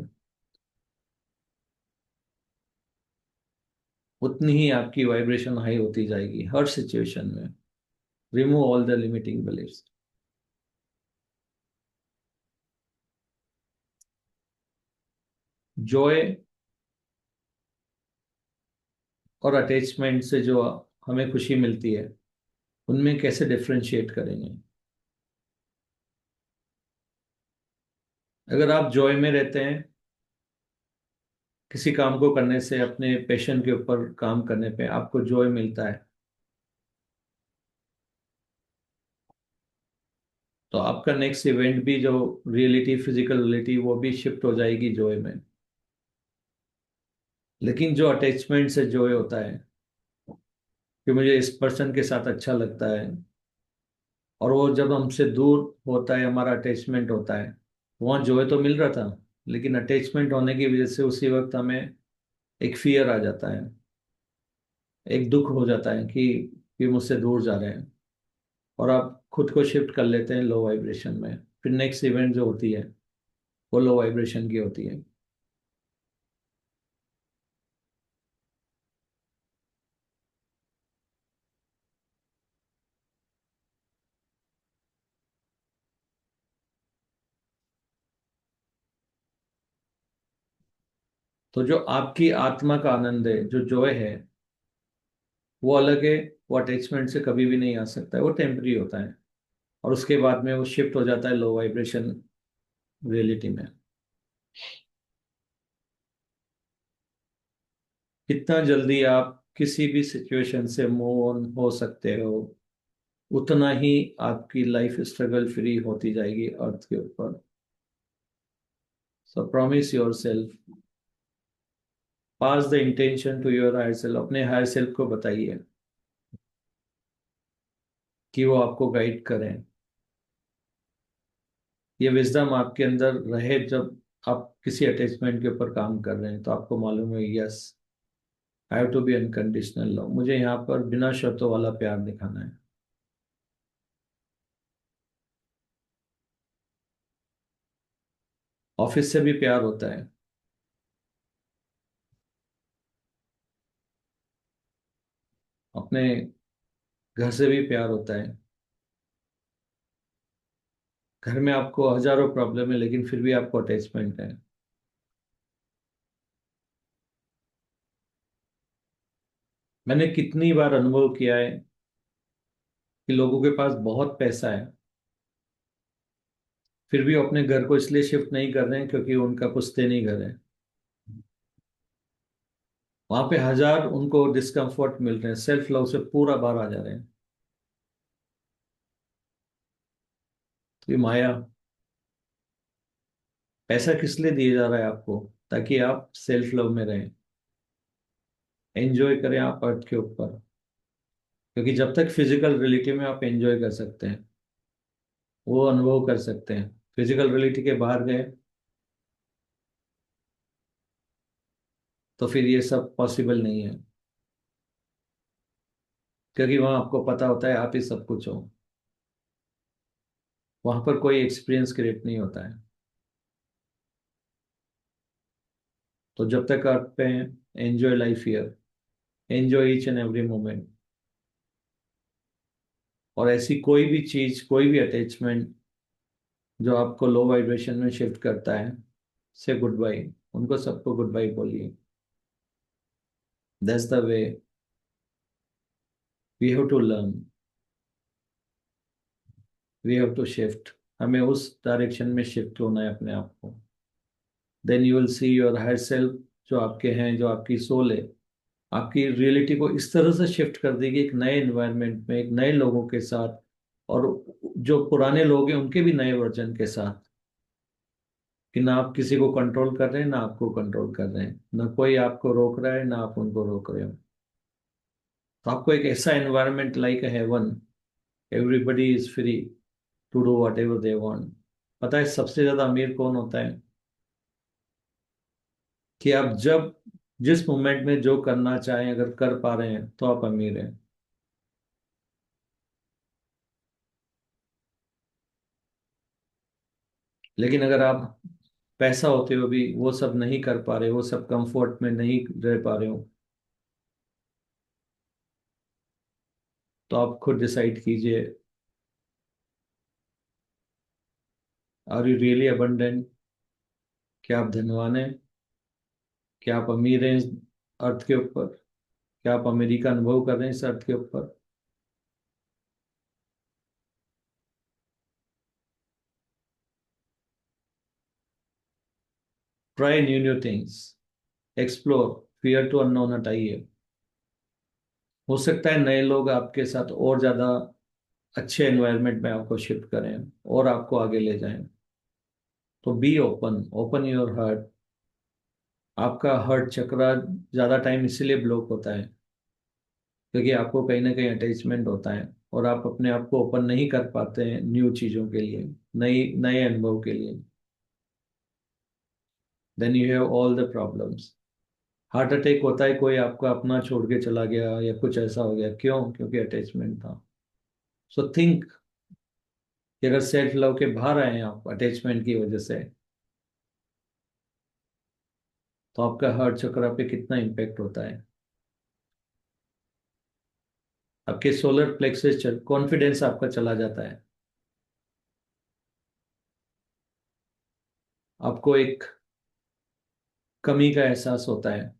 उतनी ही आपकी वाइब्रेशन हाई होती जाएगी हर सिचुएशन में। Remove all the limiting beliefs. Joy और अटैचमेंट से जो हमें खुशी मिलती है, उनमें कैसे डिफरेंशिएट करेंगे। अगर आप जॉय में रहते हैं, किसी काम को करने से, अपने पैशन के ऊपर काम करने पे आपको जॉय मिलता है, तो आपका नेक्स्ट इवेंट भी, जो रियलिटी, फिजिकल रियलिटी, वो भी शिफ्ट हो जाएगी जॉय में। लेकिन जो अटैचमेंट से जॉय होता है कि मुझे इस पर्सन के साथ अच्छा लगता है, और वो जब हमसे दूर होता है, हमारा अटैचमेंट होता है, वहाँ जॉय तो मिल रहा था, लेकिन अटैचमेंट होने की वजह से उसी वक्त हमें एक फियर आ जाता है, एक दुख हो जाता है कि मुझसे दूर जा रहे हैं। और आप खुद को शिफ्ट कर लेते हैं लो वाइब्रेशन में। फिर नेक्स्ट इवेंट जो होती है वो लो वाइब्रेशन की होती है। तो जो आपकी आत्मा का आनंद है, जो जॉय है, वो अलग है। वो अटैचमेंट से कभी भी नहीं आ सकता है, वो टेम्परी होता है। और उसके बाद में वो शिफ्ट हो जाता है लो वाइब्रेशन रियलिटी में। कितना जल्दी आप किसी भी सिचुएशन से मूव ऑन हो सकते हो, उतना ही आपकी लाइफ स्ट्रगल फ्री होती जाएगी अर्थ के ऊपर। So promise yourself, pass the intention to your higher self. अपने हायर सेल्फ को बताइए कि वो आपको गाइड करें। ये विजडम आपके अंदर रहे। जब आप किसी अटैचमेंट के ऊपर काम कर रहे हैं तो आपको मालूम है, yes, I have to be unconditional love. मुझे यहाँ पर बिना शर्तों वाला प्यार दिखाना है। ऑफिस से भी प्यार होता है, अपने घर से भी प्यार होता है। घर में आपको हजारों प्रॉब्लम है, लेकिन फिर भी आपको अटैचमेंट है। मैंने कितनी बार अनुभव किया है कि लोगों के पास बहुत पैसा है, फिर भी वो अपने घर को इसलिए शिफ्ट नहीं कर रहे हैं क्योंकि उनका पुश्तैनी घर है। वहां पे हजार उनको डिस्कम्फर्ट मिल रहे हैं, सेल्फ लव से पूरा बाहर आ जा रहे हैं। तो ये माया, पैसा किस लिए दिया जा रहा है आपको? ताकि आप सेल्फ लव में रहें, एंजॉय करें आप अर्थ के ऊपर। क्योंकि जब तक फिजिकल रियलिटी में आप एंजॉय कर सकते हैं, वो अनुभव कर सकते हैं, फिजिकल रियलिटी के बाहर गए तो फिर ये सब पॉसिबल नहीं है। क्योंकि वहां आपको पता होता है आप ही सब कुछ हो। वहां पर कोई एक्सपीरियंस क्रिएट नहीं होता है। तो जब तक अर्थ पे enjoy life here, enjoy each and every moment. और ऐसी कोई भी चीज, कोई भी अटैचमेंट जो आपको लो वाइब्रेशन में शिफ्ट करता है, से गुड बाय। उनको सबको गुड बाय बोलिए। That's the way we have to learn, we have to shift. हमें उस डायरेक्शन में शिफ्ट होना है अपने आप को। Then you will see your higher self, जो आपके हैं, जो आपकी सोल है, आपकी रियलिटी को इस तरह से शिफ्ट कर देगी एक नए एनवायरनमेंट में, एक नए लोगों के साथ। और जो पुराने लोग हैं उनके भी नए वर्जन के साथ, कि ना आप किसी को कंट्रोल कर रहे हैं, ना आपको कंट्रोल कर रहे हैं, ना कोई आपको रोक रहा है, ना आप उनको रोक रहे हो। तो आपको एक ऐसा environment like heaven, everybody is free to do whatever they want. पता है सबसे ज्यादा अमीर कौन होता है? कि आप जब जिस मोमेंट में जो करना चाहें अगर कर पा रहे हैं तो आप अमीर हैं। लेकिन अगर आप पैसा होते हुए भी वो सब नहीं कर पा रहे, वो सब कंफर्ट में नहीं रह पा रहे हो, तो आप खुद डिसाइड कीजिए, आर यू रियली अबंडेंट? क्या आप धनवान हैं? क्या आप अमीर हैं इस अर्थ के ऊपर? क्या आप अमेरिका अनुभव कर रहे हैं इस अर्थ के ऊपर? Try new new things, explore, fear to unknown हटाइए। हो सकता है नए लोग आपके साथ और ज्यादा अच्छे एनवायरनमेंट में आपको शिफ्ट करें और आपको आगे ले जाएं। तो be open, open your heart. आपका हार्ट चक्रा ज्यादा टाइम इसीलिए ब्लॉक होता है क्योंकि आपको कहीं ना कहीं अटैचमेंट होता है और आप अपने आप को ओपन नहीं कर पाते हैं न्यू चीजों के लिए, नई नए अनुभव के लिए। Then you have all the problems. Heart attack होता है, कोई आपका अपना छोड़ के चला गया या कुछ ऐसा हो गया, क्यों? क्योंकि अटैचमेंट था। सो थिंक कि अगर सेल्फ लव के बाहर आए हैं आप अटैचमेंट की वजह से, तो आपका हार्ट चक्र पे कितना इम्पेक्ट होता है। आपके सोलर प्लेक्सस, कॉन्फिडेंस आपका चला जाता है। आपको एक कमी का एहसास होता है,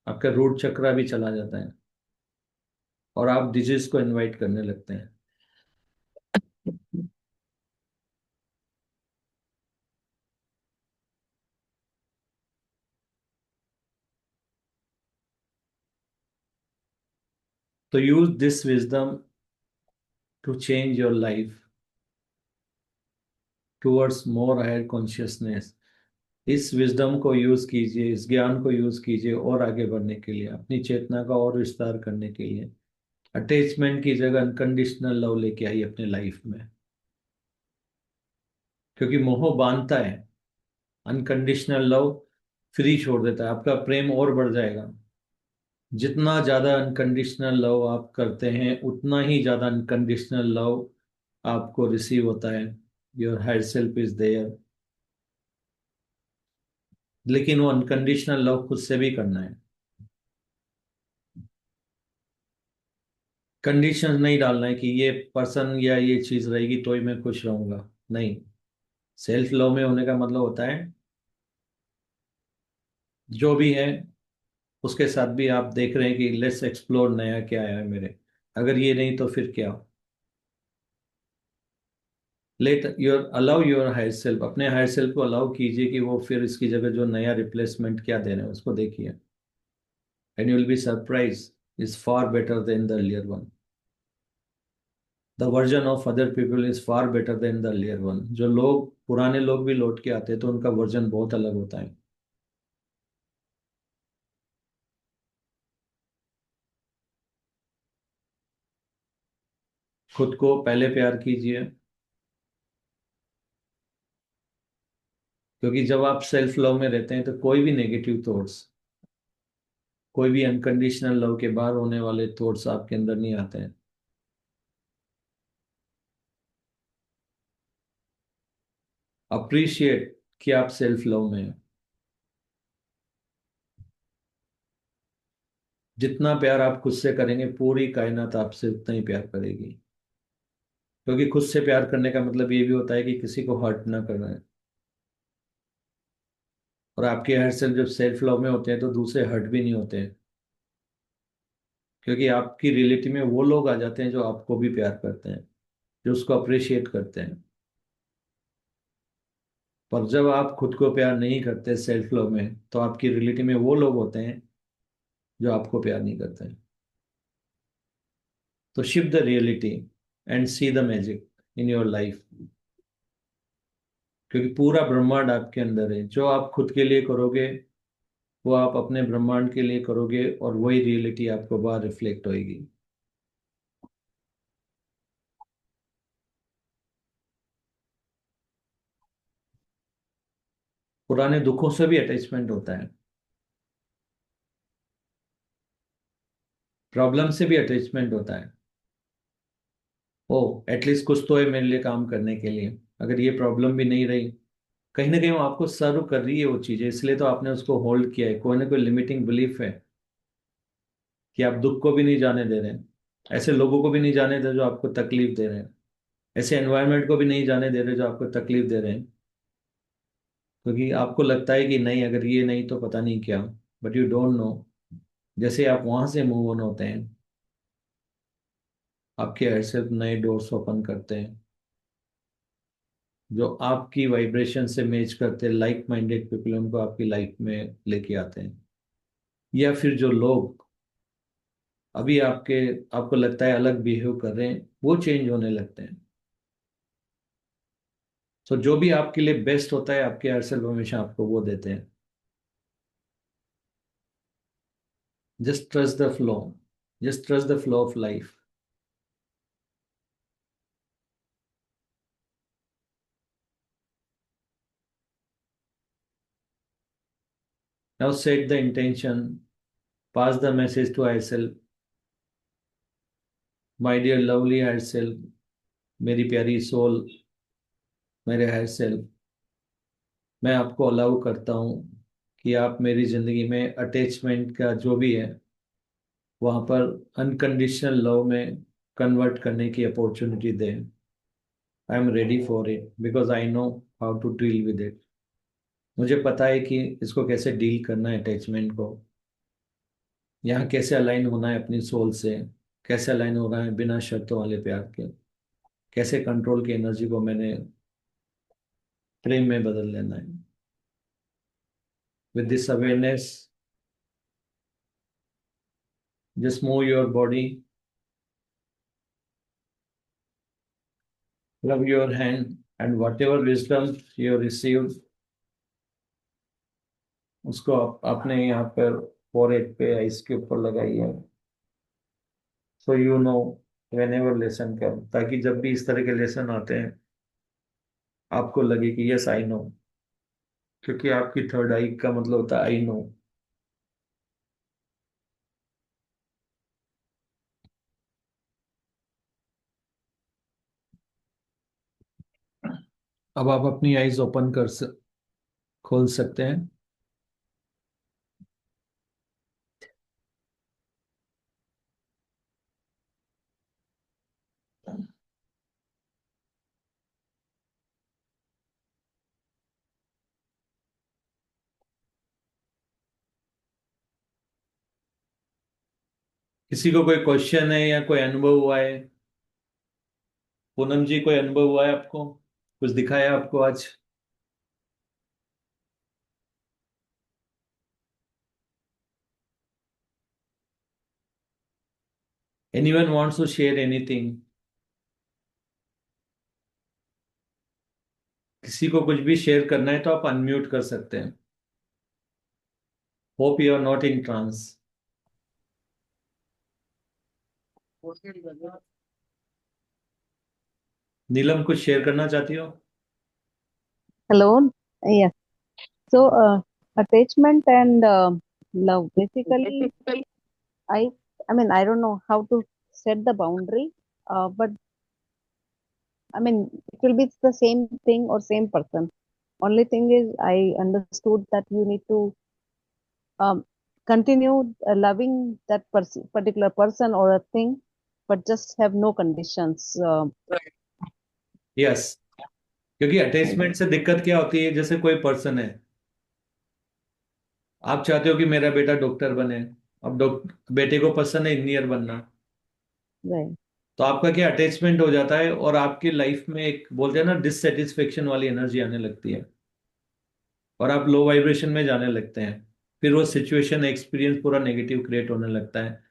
आपका रूट चक्रा भी चला जाता है और आप डिजीज को इनवाइट करने लगते हैं। तो use this wisdom to change your life towards more higher consciousness. इस विजडम को यूज कीजिए, इस ज्ञान को यूज कीजिए और आगे बढ़ने के लिए, अपनी चेतना का और विस्तार करने के लिए। अटैचमेंट की जगह अनकंडीशनल लव लेके आइए अपने लाइफ में, क्योंकि मोह बांधता है, अनकंडीशनल लव फ्री छोड़ देता है, आपका प्रेम और बढ़ जाएगा। जितना ज्यादा अनकंडीशनल लव आप करते हैं उतना ही ज्यादा अनकंडीशनल लव आपको रिसीव होता है। Your higher self is there, लेकिन वो अनकंडीशनल लव खुद से भी करना है। कंडीशन नहीं डालना है कि ये पर्सन या ये चीज रहेगी तो ही मैं खुश रहूंगा, नहीं। सेल्फ लव में होने का मतलब होता है जो भी है उसके साथ भी आप देख रहे हैं कि लेट्स एक्सप्लोर, नया क्या है मेरे, अगर ये नहीं तो फिर क्या। Let your allow your higher self, अपने हायर सेल्फ को अलाउ कीजिए कि वो फिर इसकी जगह जो नया रिप्लेसमेंट क्या दे रहे हैं उसको देखिए, and you will be surprise is far better than the earlier one. The version of other people is far better than the earlier one. जो लोग, पुराने लोग भी लौट के आते हैं तो उनका वर्जन बहुत अलग होता है। खुद को पहले प्यार कीजिए, क्योंकि जब आप सेल्फ लव में रहते हैं तो कोई भी नेगेटिव थॉट्स, कोई भी अनकंडीशनल लव के बाहर होने वाले थॉट्स आपके अंदर नहीं आते हैं। अप्रिशिएट कि आप सेल्फ लव में हैं। जितना प्यार आप खुद से करेंगे पूरी कायनात आपसे उतना ही प्यार करेगी, क्योंकि खुद से प्यार करने का मतलब ये भी होता है कि किसी को हर्ट ना करना है। और आपके हर सेल्फ जब सेल्फ लव में होते हैं तो दूसरे हर्ट भी नहीं होते हैं, क्योंकि आपकी रिलेटिव में वो लोग आ जाते हैं जो आपको भी प्यार करते हैं, जो उसको अप्रिशिएट करते हैं। पर जब आप खुद को प्यार नहीं करते सेल्फ लव में, तो आपकी रिलेटिव में वो लोग होते हैं जो आपको प्यार नहीं करते हैं। तो shift the reality and see the magic in your life, क्योंकि पूरा ब्रह्मांड आपके अंदर है। जो आप खुद के लिए करोगे वो आप अपने ब्रह्मांड के लिए करोगे, और वही रियलिटी आपको बाहर रिफ्लेक्ट होएगी। पुराने दुखों से भी अटैचमेंट होता है, प्रॉब्लम से भी अटैचमेंट होता है। ओ, एटलीस्ट कुछ तो है मेरे लिए काम करने के लिए। अगर ये प्रॉब्लम भी नहीं रही, कहीं ना कहीं वो आपको सर्व कर रही है वो चीजें, इसलिए तो आपने उसको होल्ड किया है। कोई ना कोई लिमिटिंग बिलीफ है कि आप दुख को भी नहीं जाने दे रहे हैं, ऐसे लोगों को भी नहीं जाने दे रहे जो आपको तकलीफ दे रहे हैं, ऐसे एनवायरनमेंट को भी नहीं जाने दे रहे जो आपको तकलीफ दे रहे हैं। क्योंकि आपको लगता है कि नहीं, अगर ये नहीं तो पता नहीं क्या, बट यू डोंट नो। जैसे आप वहां से मूव ऑन होते हैं, आपके हर सिर्फ नए डोर्स ओपन करते हैं जो आपकी वाइब्रेशन से मैच करते हैं, लाइक माइंडेड पीपल उनको आपकी लाइफ में लेके आते हैं। या फिर जो लोग अभी आपको लगता है अलग बिहेव कर रहे हैं, वो चेंज होने लगते हैं। तो जो भी आपके लिए बेस्ट होता है आपके हर सेल्फ हमेशा आपको वो देते हैं। Just trust the flow, just trust the flow of life. Now set the intention, pass the message to higher self. My dear lovely higher self, मेरी प्यारी सोल, मेरे हायर सेल्फ, मैं आपको अलाउ करता हूँ कि आप मेरी जिंदगी में अटैचमेंट का जो भी है वहां पर अनकंडीशनल लव में कन्वर्ट करने की अपॉर्चुनिटी दें। I am ready for it because I know how to deal with it. मुझे पता है कि इसको कैसे डील करना है, अटैचमेंट को, यहाँ कैसे अलाइन होना है अपनी सोल से, कैसे अलाइन होना है बिना शर्तों वाले प्यार के, कैसे कंट्रोल की एनर्जी को मैंने प्रेम में बदल लेना है। With this awareness, just move your body, rub your hand, and whatever wisdom you received, उसको आपने यहाँ पर फोrehead पे आइस के ऊपर लगाइए। So you know whenever lesson come, ताकि जब भी इस तरह के लेसन आते हैं आपको लगे कि यस आई नो, क्योंकि आपकी थर्ड आई का मतलब होता है आई नो। अब आप अपनी आईज ओपन खोल सकते हैं। किसी को कोई क्वेश्चन है या कोई अनुभव हुआ है? पूनम जी, कोई अनुभव हुआ है आपको? कुछ दिखाया आपको आज? Anyone wants to share anything? किसी को कुछ भी शेयर करना है तो आप अनम्यूट कर सकते हैं। Hope you are not in trance. Neelam, कुछ शेयर करना चाहती हो? Hello. Yes. So, attachment and love. Basically, I, I mean, I don't know how to set the boundary, but I mean, it will be the same thing or same person. Only thing is, I understood that you need to um, continue loving that particular person or a thing, but just have no conditions. Yes, क्योंकि attachment से दिक्कत क्या होती है, जैसे कोई person है, आप चाहते हो कि मेरा बेटा डॉक्टर बने, अब बेटे को पसंद है इंजीनियर बनना, Right. तो आपका क्या अटैचमेंट हो जाता है और आपकी लाइफ में एक बोलते हैं ना डिससेटिस्फेक्शन वाली एनर्जी आने लगती है और आप लो वाइब्रेशन में जाने लगते हैं। फिर वो सिचुएशन एक्सपीरियंस पूरा नेगेटिव क्रिएट होने लगता है।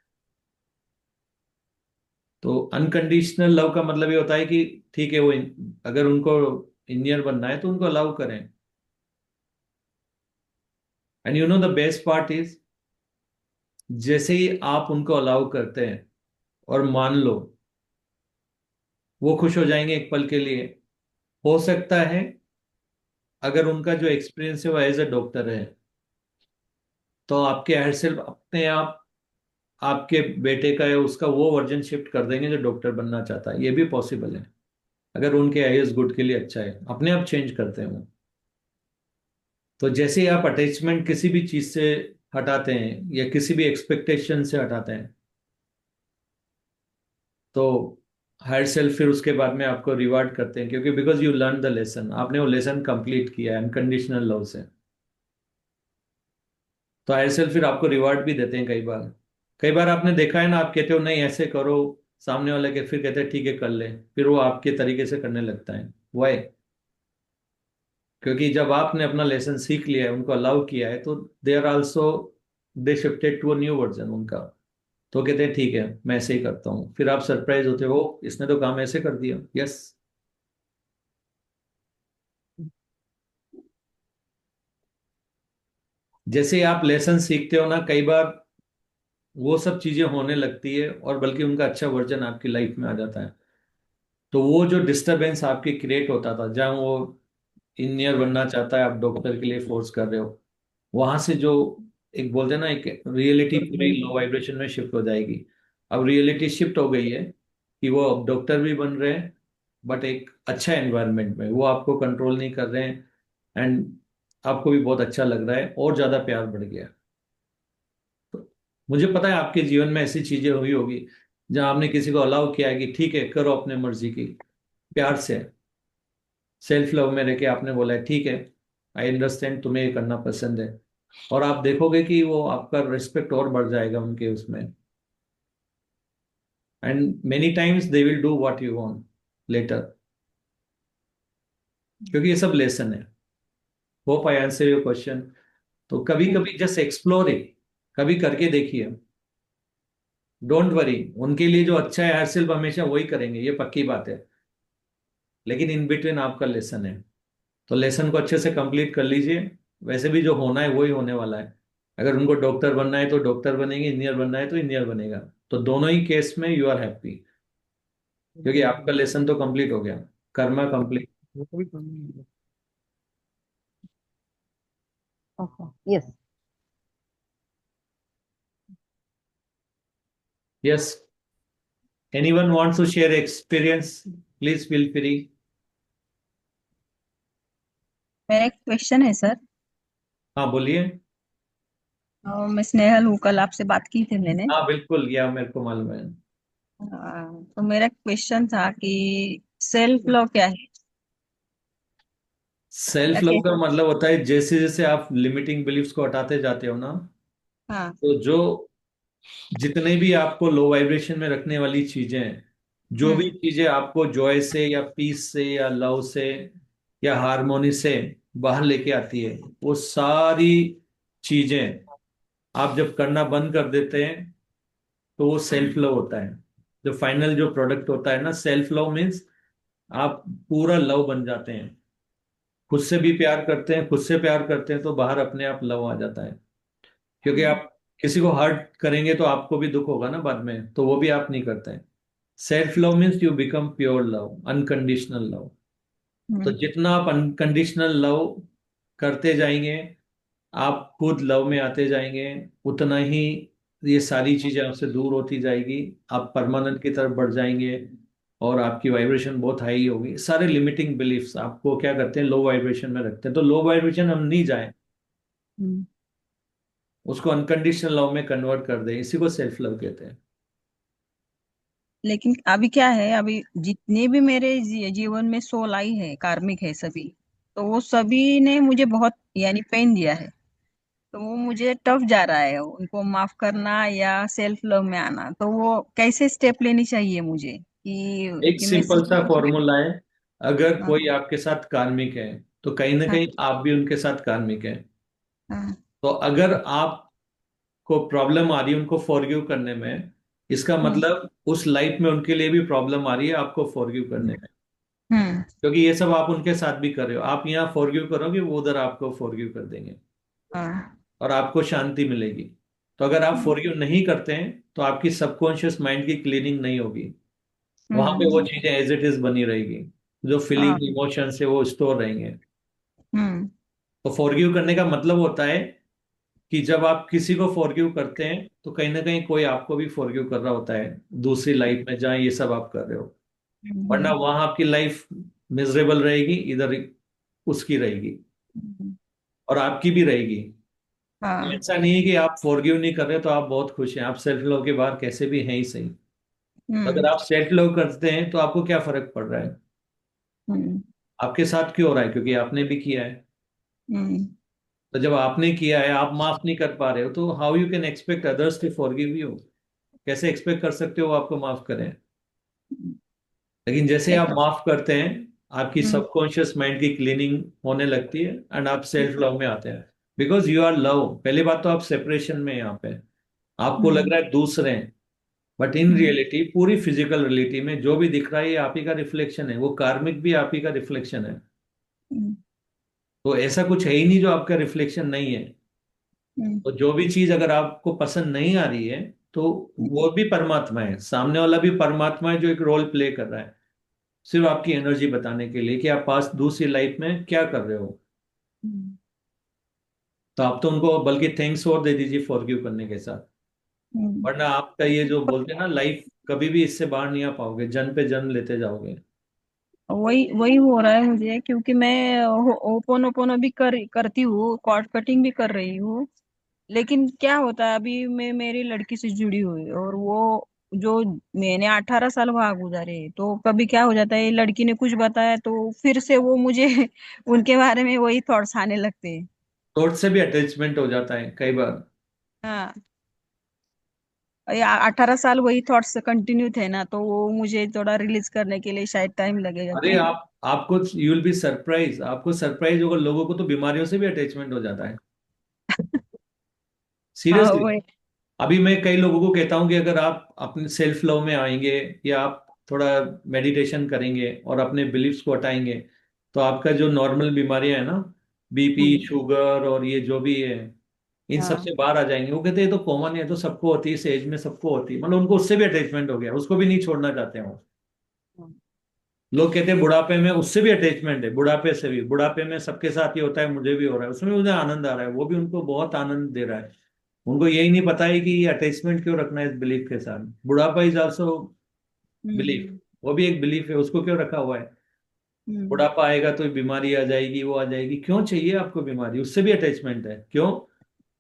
तो अनकंडीशनल लव का मतलब ये होता है कि ठीक है, वो अगर उनको इंजीनियर बनना है तो उनको अलाउ करें। And you know the best part is, जैसे ही आप उनको अलाउ करते हैं और मान लो वो खुश हो जाएंगे एक पल के लिए, हो सकता है अगर उनका जो एक्सपीरियंस है वो एज अ डॉक्टर है तो आपके हेड सेल्फ अपने आप आपके बेटे का या उसका वो वर्जन शिफ्ट कर देंगे जो डॉक्टर बनना चाहता है। ये भी पॉसिबल है, अगर उनके आईएस गुड के लिए अच्छा है, अपने आप चेंज करते हैं वो। तो जैसे ही आप अटैचमेंट किसी भी चीज से हटाते हैं या किसी भी एक्सपेक्टेशन से हटाते हैं तो हायर सेल्फ फिर उसके बाद में आपको रिवार्ड करते हैं, क्योंकि because you learn the lesson, आपने वो लेसन कंप्लीट किया है अनकंडीशनल लव से। तो हायर सेल्फ फिर आपको रिवार्ड भी देते हैं कई बार। कई बार आपने देखा है ना, आप कहते हो नहीं ऐसे करो, सामने वाले के फिर कहते हैं ठीक है कर ले, फिर वो आपके तरीके से करने लगता है। वाई? क्योंकि जब आपने अपना लेसन सीख लिया है, उनको अलाउ किया है, तो they are also, they shifted to a new version उनका। तो कहते हैं ठीक है मैं ऐसे ही करता हूँ, फिर आप सरप्राइज होते हो इसने तो काम ऐसे कर दिया। यस। जैसे ही आप लेसन सीखते हो ना, कई बार वो सब चीजें होने लगती है और बल्कि उनका अच्छा वर्जन आपकी लाइफ में आ जाता है। तो वो जो डिस्टरबेंस आपके क्रिएट होता था, जहाँ वो इंजीनियर बनना चाहता है, आप डॉक्टर के लिए फोर्स कर रहे हो, वहां से जो एक बोलते हैं ना, एक रियलिटी पूरी लो वाइब्रेशन में शिफ्ट हो जाएगी। अब रियलिटी शिफ्ट हो गई है कि वो अब डॉक्टर भी बन रहे हैं, बट एक अच्छा एनवायरनमेंट में, वो आपको कंट्रोल नहीं कर रहे हैं। एंड आपको भी बहुत अच्छा लग रहा है और ज्यादा प्यार बढ़ गया। तो मुझे पता है आपके जीवन में ऐसी चीजें हुई होगी जहां आपने किसी को अलाउ किया है कि ठीक है करो अपने मर्जी की, प्यार से, सेल्फ लव में रह के आपने बोला है ठीक है आई अंडरस्टैंड तुम्हें ये करना पसंद है, और आप देखोगे कि वो आपका रिस्पेक्ट और बढ़ जाएगा उनके उसमें, and many times they will do what you want later, क्योंकि ये सब लेसन है। Hope I answer your question. तो कभी कभी जस्ट एक्सप्लोर इट, कभी करके देखिए, डोंट वरी, उनके लिए जो अच्छा है हर सिर्फ हमेशा वही करेंगे, ये पक्की बात है, लेकिन इन बिटवीन आपका लेसन है, तो लेसन को अच्छे से कंप्लीट कर लीजिए। वैसे भी जो होना है वही होने वाला है, अगर उनको डॉक्टर बनना है तो डॉक्टर बनेंगे, इंजीनियर बनना है तो इंजीनियर बनेगा, तो दोनों ही केस में यू आर हैप्पी, क्योंकि आपका लेसन तो कंप्लीट हो गया, karma complete. Okay. Yes. Yes, anyone wants to share experience, please feel free. मेरा एक क्वेश्चन है सर। हाँ बोलिए। मैं स्नेहल हूँ, कल आपसे बात की थी मैंने। हाँ बिल्कुल, या मेरे को मालूम है। तो मेरा क्वेश्चन था कि सेल्फ लव क्या है सेल्फ या लव का कैसे? मतलब होता है जैसे जैसे आप लिमिटिंग बिलीफ्स को हटाते जाते हो ना, हाँ। तो जो जितने भी आपको लो वाइब्रेशन में रखने वाली चीजें हैं, जो भी हम्म। चीजें आपको जॉय से या पीस से या लव से या हारमोनी से बाहर लेके आती है, वो सारी चीजें आप जब करना बंद कर देते हैं, तो वो सेल्फ लव होता है। जो फाइनल जो प्रोडक्ट होता है ना, सेल्फ लव मीन्स आप पूरा लव बन जाते हैं, खुद से भी प्यार करते हैं, खुद से प्यार करते हैं तो बाहर अपने आप लव आ जाता है, क्योंकि आप किसी को हर्ट करेंगे तो आपको भी दुख होगा ना बाद में, तो वो भी आप नहीं करते हैं। Self love means you become pure love, unconditional love. तो हम्म। जितना आप अनकंडीशनल लव करते जाएंगे, आप खुद लव में आते जाएंगे, उतना ही ये सारी चीजें आपसे दूर होती जाएगी, आप परमानेंट की तरफ बढ़ जाएंगे, और आपकी वाइब्रेशन बहुत हाई होगी। सारे लिमिटिंग बिलीफ्स आपको क्या करते हैं, लो वाइब्रेशन में रखते हैं, तो लो वाइब्रेशन हम नहीं जाए, हम्म। उसको अनकंडीशनल लव में कन्वर्ट कर दे, इसी को सेल्फ लव कहते हैं। लेकिन अभी क्या है, अभी जितने भी मेरे जीवन में सोल आई है, कार्मिक है सभी, तो वो सभी ने मुझे बहुत यानी पेन दिया है। तो वो मुझे टफ जा रहा है उनको माफ करना या सेल्फ लव में आना। तो वो कैसे स्टेप लेनी चाहिए मुझे एक कि मैं सिंपल सा सीखूं? फॉर्मूला है, अगर हाँ। कोई आपके साथ कार्मिक है तो कहीं ना हाँ। कहीं आप भी उनके साथ कार्मिक है। हाँ। तो अगर आपको प्रॉब्लम आ रही है उनको फॉरगिव करने में, इसका हम्म। मतलब उस लाइफ में उनके लिए भी प्रॉब्लम आ रही है आपको फॉरगिव करने में, हम्म। क्योंकि ये सब आप उनके साथ भी कर रहे हो, आप यहाँ फॉरगिव करोगे वो उधर आपको फॉरगिव कर देंगे, हाँ। और आपको शांति मिलेगी। तो अगर आप फॉरगिव नहीं करते हैं तो आपकी सबकॉन्शियस माइंड की क्लीनिंग नहीं होगी, वहां पे वो हम्म। चीजें एज इट इज बनी रहेगी, जो हाँ। फीलिंग इमोशन है वो स्टोर रहेंगे। हम्म। तो फॉरगिव करने का मतलब होता है कि जब आप किसी को फॉरगिव करते हैं तो कहीं ना कहीं कोई आपको भी फॉरगिव कर रहा होता है दूसरी लाइफ में, जहाँ ये सब आप कर रहे हो, वरना हम्म। वहां आपकी लाइफ मिजरेबल रहेगी, इधर उसकी रहेगी हम्म। और आपकी भी रहेगी। हाँ। ऐसा नहीं है कि आप फॉरगिव नहीं कर रहे तो आप बहुत खुश हैं, आप सेल्फ लव के बाहर कैसे भी हैं ही सही। तो अगर हम्म। आप सेल्फ लव करते हैं तो आपको क्या फर्क पड़ रहा है, हम्म। आपके साथ क्यों हो रहा है, क्योंकि आपने भी किया है। हम्म। तो जब आपने किया है, आप माफ नहीं कर पा रहे हो, तो how you can expect others to forgive you, कैसे एक्सपेक्ट कर सकते हो वो आपको माफ करें। लेकिन जैसे आप लेकिन। माफ करते हैं, आपकी हम्म। सबकॉन्शियस माइंड की क्लीनिंग होने लगती है एंड आप सेल्फ लव में आते हैं, बिकॉज यू आर लव। पहली बात तो आप सेपरेशन में हैं यहाँ पे, आपको लग हम्म। रहा है दूसरे हैं, बट इन हम्म। रियलिटी पूरी फिजिकल रियलिटी में जो भी दिख रहा है ये आप ही का रिफ्लेक्शन है, वो कार्मिक भी आप ही का रिफ्लेक्शन है। हम्म। तो ऐसा कुछ है ही नहीं जो आपका रिफ्लेक्शन नहीं है। हम्म। तो जो भी चीज अगर आपको पसंद नहीं आ रही है, तो वो भी परमात्मा है, सामने वाला भी परमात्मा है जो एक रोल प्ले कर रहा है, सिर्फ आपकी एनर्जी बताने के लिए कि आप पास दूसरी लाइफ में क्या कर रहे हो। हम्म। तो आप तो उनको बल्कि थैंक्स और दे दीजिए फॉरगिव करने के साथ, हम्म। वरना आपका ये जो बोलते हैं ना, लाइफ कभी भी इससे बाहर नहीं आ पाओगे, जन्म पे जन्म लेते जाओगे। वही वही हो रहा है मुझे, क्योंकि मैं ओपोनोपोनो भी करती हूँ, कॉर्ड कटिंग भी कर रही हूँ। लेकिन क्या होता है, अभी मैं मेरी लड़की से जुड़ी हुई और वो जो मैंने 18 साल वहां गुजारे, तो कभी क्या हो जाता है, लड़की ने कुछ बताया तो फिर से वो मुझे उनके बारे में वही थॉट्स आने लगते हैं। थॉट से भी अटैचमेंट हो जाता है कई बार। हाँ, ये 18 साल वही थॉट्स कंटिन्यू थे ना, तो वो मुझे थोड़ा रिलीज करने के लिए शायद टाइम लगेगा अरे क्या। आपको यू विल बी सरप्राइज, आपको सरप्राइज होगा, लोगों को तो बीमारियों से भी अटैचमेंट हो जाता है। हाँ सीरियसली। वही। अभी मैं कई लोगों को कहता हूं कि अगर आप अपने सेल्फ लव में आएंगे या आप थोड़ा मेडिटेशन करेंगे और अपने बिलीफ्स को हटाएंगे, तो आपका जो नॉर्मल बीमारियां है ना, बीपी, हम्म, शुगर और ये जो भी है, इन सब हाँ। से बाहर आ जाएंगे। वो कहते हैं ये तो कॉमन है, ये तो सबको होती है, इस एज में सबको होती है। मतलब उनको उससे भी अटैचमेंट हो गया, उसको भी नहीं छोड़ना चाहते हैं वो। हम्म, लोग कहते हैं बुढ़ापे में उससे भी अटैचमेंट है, बुढ़ापे से भी, बुढ़ापे में सबके साथ ही होता है, मुझे भी हो रहा है, उसमें मुझे आनंद आ रहा है, वो भी उनको बहुत आनंद दे रहा है। उनको यही नहीं पता है कि ये अटैचमेंट क्यों रखना है इस बिलीफ के साथ। बुढ़ापा इज आल्सो बिलीफ, हम्म, वो भी एक बिलीफ है, उसको क्यों रखा हुआ है। हम्म, बुढ़ापा आएगा तो बीमारी आ जाएगी, वो आ जाएगी, क्यों चाहिए आपको बीमारी, उससे भी अटैचमेंट है क्यों।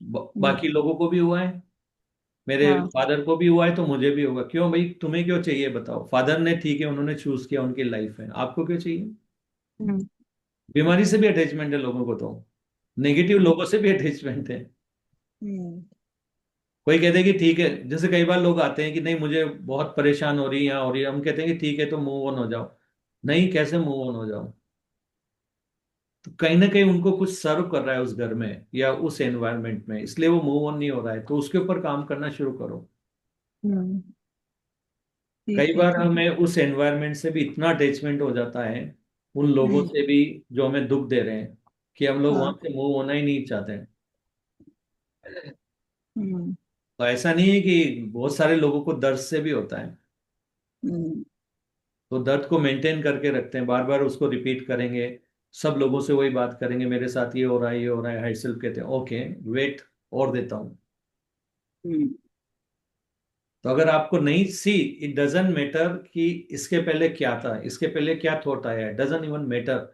बाकी हम्म, लोगों को भी हुआ है, मेरे हाँ। फादर को भी हुआ है, तो मुझे भी होगा, क्यों भाई, तुम्हें क्यों चाहिए बताओ। फादर ने ठीक है, उन्होंने चूज किया, उनकी लाइफ है, आपको क्यों चाहिए। हम्म, बीमारी से भी अटैचमेंट है लोगों को, तो नेगेटिव लोगों से भी अटैचमेंट है। हम्म, कोई कहते हैं कि ठीक है, जैसे कई बार लोग आते हैं कि नहीं मुझे बहुत परेशान हो रही है, यहाँ हो रही है, हम कहते हैं कि ठीक है तो मूव ऑन हो जाओ। नहीं, कैसे मूव ऑन हो जाओ। तो कहीं ना कहीं उनको कुछ सर्व कर रहा है उस घर में या उस एनवायरनमेंट में, इसलिए वो मूव ऑन नहीं हो रहा है, तो उसके ऊपर काम करना शुरू करो। हम्म, कई ठीक है, बार ठीक है। हमें उस एनवायरनमेंट से भी इतना अटैचमेंट हो जाता है, उन लोगों हम्म, से भी जो हमें दुख दे रहे हैं, कि हम लोग वहां हाँ। से मूव होना ही नहीं चाहते हैं। हम्म, तो ऐसा नहीं है कि बहुत सारे लोगों को दर्द से भी होता है, हम्म, तो दर्द को मेंटेन करके रखते हैं, बार बार उसको रिपीट करेंगे, सब लोगों से वही बात करेंगे, मेरे साथ ये हो रहा है, ये हो रहा है, हाइट सेल्फ कहते हैं, ओके वेट और देता हूँ। हम्म, तो अगर आपको नहीं सी, इट डजंट मैटर कि इसके पहले क्या था, इसके पहले क्या थॉट आया है, डजंट इवन मैटर।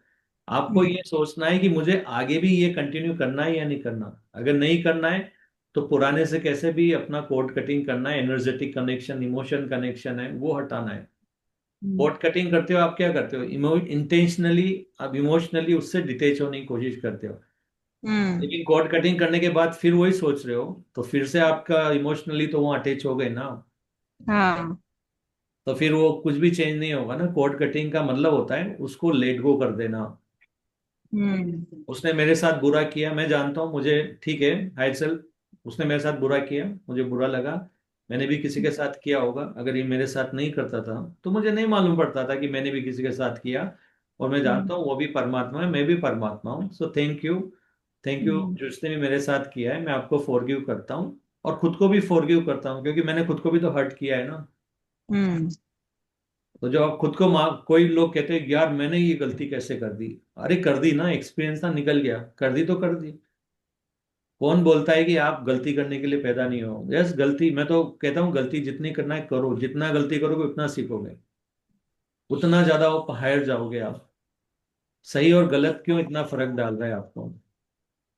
आपको हम्म, ये सोचना है कि मुझे आगे भी ये कंटिन्यू करना है या नहीं करना। अगर नहीं करना है तो पुराने से कैसे भी अपना कोड कटिंग करना है, एनर्जेटिक कनेक्शन, इमोशन कनेक्शन है वो हटाना है। हम्म, कोड कटिंग करते हो आप क्या करते हो, इंटेंशनली आप इमोशनली उससे डिटेच होने की कोशिश करते हो। हम्म, लेकिन कोड कटिंग करने के बाद फिर वही सोच रहे हो, तो फिर से आपका इमोशनली तो वो अटैच हो गए ना, हाँ। तो फिर वो कुछ भी चेंज नहीं होगा ना। कोड कटिंग का मतलब होता है उसको लेट गो कर देना। हम्म, उसने मेरे साथ बुरा किया, मैं जानता हूँ, मुझे ठीक है, हाइट सेल्फ, उसने मेरे साथ बुरा किया, मुझे बुरा लगा, मैंने भी किसी के साथ किया होगा, अगर ये मेरे साथ नहीं करता था तो मुझे नहीं मालूम पड़ता था कि मैंने भी किसी के साथ किया। और मैं हम्म, जानता हूँ वो भी परमात्मा है, मैं भी परमात्मा हूँ, so thank you. Thank you hmm, जिसने भी मेरे साथ किया है, मैं आपको फॉरगिव करता हूँ। और खुद को भी फॉरगिव करता हूँ, क्योंकि मैंने खुद को भी तो हर्ट किया है ना। हम्म, तो जो आप खुद को कोई लोग कहते हैं यार मैंने ये गलती कैसे कर दी, अरे कर दी ना, एक्सपीरियंस ना, निकल गया, कर दी तो कर दी। कौन बोलता है कि आप गलती करने के लिए पैदा नहीं हो। यस, गलती, मैं तो कहता हूँ गलती जितनी करना है करो, जितना गलती करोगे उतना सीखोगे, उतना ज्यादा वो हायर जाओगे आप। सही और गलत क्यों इतना फर्क डाल रहा है आपको।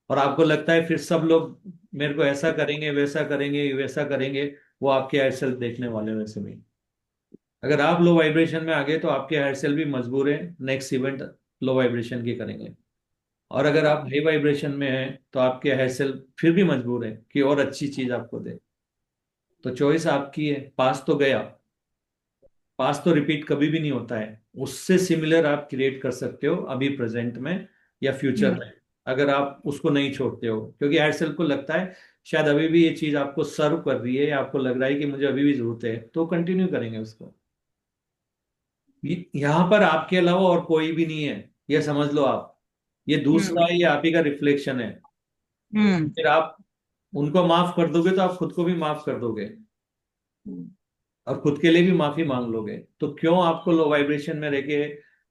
और आपको लगता है फिर सब लोग मेरे को ऐसा करेंगे, वैसा करेंगे, वैसा करेंगे, वो आपके हायर सेल्फ देखने वाले वैसे भी। अगर आप लो वाइब्रेशन में आ गए तो आपके हायर सेल्फ भी मजबूर है नेक्स्ट इवेंट लो वाइब्रेशन की करेंगे। और अगर आप हाई वाइब्रेशन में हैं तो आपके हायर सेल्फ फिर भी मजबूर है कि और अच्छी चीज आपको दे। तो चॉइस आपकी है, पास तो गया, पास तो रिपीट कभी भी नहीं होता है, उससे सिमिलर आप क्रिएट कर सकते हो अभी प्रेजेंट में या फ्यूचर हम्म, में, अगर आप उसको नहीं छोड़ते हो। क्योंकि हायर सेल्फ को लगता है शायद अभी भी ये चीज आपको सर्व कर रही है, या आपको लग रहा है कि मुझे अभी भी जरूरत है, तो कंटिन्यू करेंगे उसको। यहाँ पर आपके अलावा और कोई भी नहीं है, ये समझ लो आप। ये दूसरा हम्म, है, ये आप ही का रिफ्लेक्शन है। हम्म, फिर आप उनको माफ कर दोगे तो आप खुद को भी माफ कर दोगे, और खुद के लिए भी माफी मांग लोगे। तो क्यों आपको लो वाइब्रेशन में रह के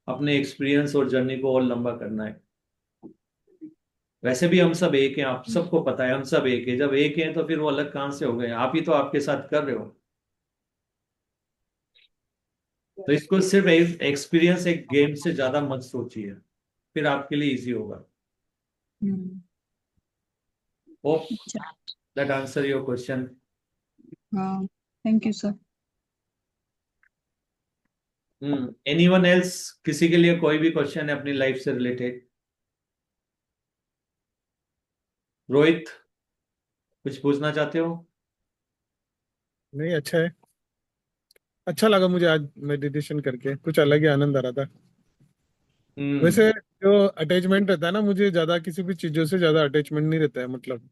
अपने एक्सपीरियंस और जर्नी को और लंबा करना है। वैसे भी हम सब एक हैं, आप सबको पता है हम सब एक है, जब एक हैं तो फिर वो अलग कहां से हो गए, आप ही तो आपके साथ कर रहे हो। तो इसको सिर्फ एक्सपीरियंस एक गेम से ज्यादा मत सोचिए, फिर आपके लिए इजी होगा। हम्म, होप अच्छा। That answer your question. हाँ, thank you sir. Anyone else, किसी के लिए कोई भी क्वेश्चन है अपनी लाइफ से रिलेटेड? रोहित, कुछ पूछना चाहते हो? नहीं, अच्छा है। अच्छा लगा मुझे आज मेडिटेशन करके, कुछ अलग ही आनंद आ रहा था। हम्म। वैसे जो अटैचमेंट रहता है ना, मुझे ज्यादा किसी भी चीजों से ज्यादा अटैचमेंट नहीं रहता है। मतलब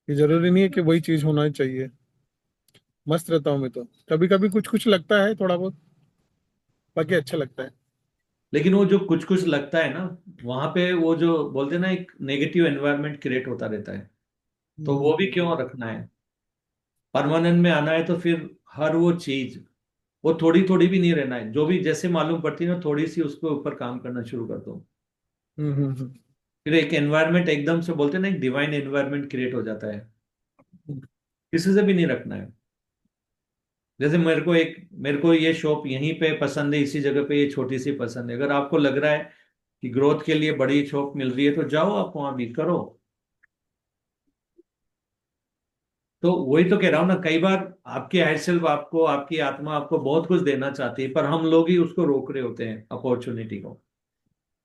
ये जरूरी नहीं है कि वही चीज होना ही चाहिए। मस्त रहता हूँ मैं तो। कभी कभी कुछ कुछ लगता है थोड़ा बहुत, बाकी अच्छा लगता है। लेकिन वो जो कुछ कुछ लगता है ना, वहां पे वो जो बोलते हैं ना, एक नेगेटिव एनवायरनमेंट क्रिएट होता रहता है। तो वो भी क्यों रखना है? परमानेंट में आना है तो फिर हर वो चीज, वो थोड़ी थोड़ी भी नहीं रहना है। जो भी जैसे मालूम पड़ती है ना, थोड़ी सी उसके ऊपर काम करना शुरू कर दो। हम्म। फिर एक एनवायरनमेंट एकदम से बोलते हैं ना, एक डिवाइन एनवायरनमेंट क्रिएट हो जाता है। किसी से भी नहीं रखना है। जैसे मेरे को ये शॉप यहीं पे पसंद है, इसी जगह पे ये छोटी सी पसंद है। अगर आपको लग रहा है कि ग्रोथ के लिए बड़ी शॉप मिल रही है, तो जाओ आप वहां भी करो। तो वही तो कह रहा हूं ना, कई बार आपकी हायर सेल्फ आपको, आपकी आत्मा आपको बहुत कुछ देना चाहती है, पर हम लोग ही उसको रोक रहे होते हैं अपॉर्चुनिटी को।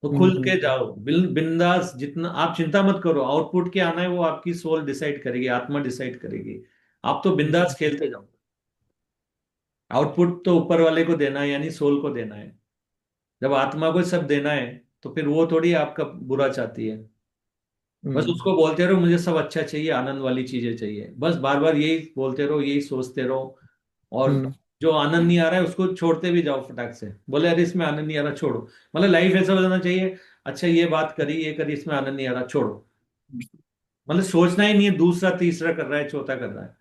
तो खुल के हम्म। जाओ, बिंदास। जितना आप चिंता मत करो, आउटपुट क्या आना है वो आपकी सोल डिसाइड करेगी, आत्मा डिसाइड करेगी। आप तो बिंदास खेलते जाओ। आउटपुट तो ऊपर वाले को देना है, यानी सोल को देना है। जब आत्मा को सब देना है, तो फिर वो थोड़ी आपका बुरा चाहती है। बस हम्म। उसको बोलते रहो मुझे सब अच्छा चाहिए, आनंद वाली चीजें चाहिए, बस बार बार यही बोलते रहो, यही सोचते रहो। और हम्म। जो आनंद नहीं आ रहा है उसको छोड़ते भी जाओ फटाक से। बोले अरे इसमें आनंद नहीं आ रहा, छोड़ो। मतलब लाइफ ऐसा हो जाना चाहिए, अच्छा ये बात करी, ये करी, इसमें आनंद नहीं आ रहा, छोड़ो। मतलब सोचना ही नहीं है, दूसरा तीसरा कर रहा है, चौथा कर रहा है।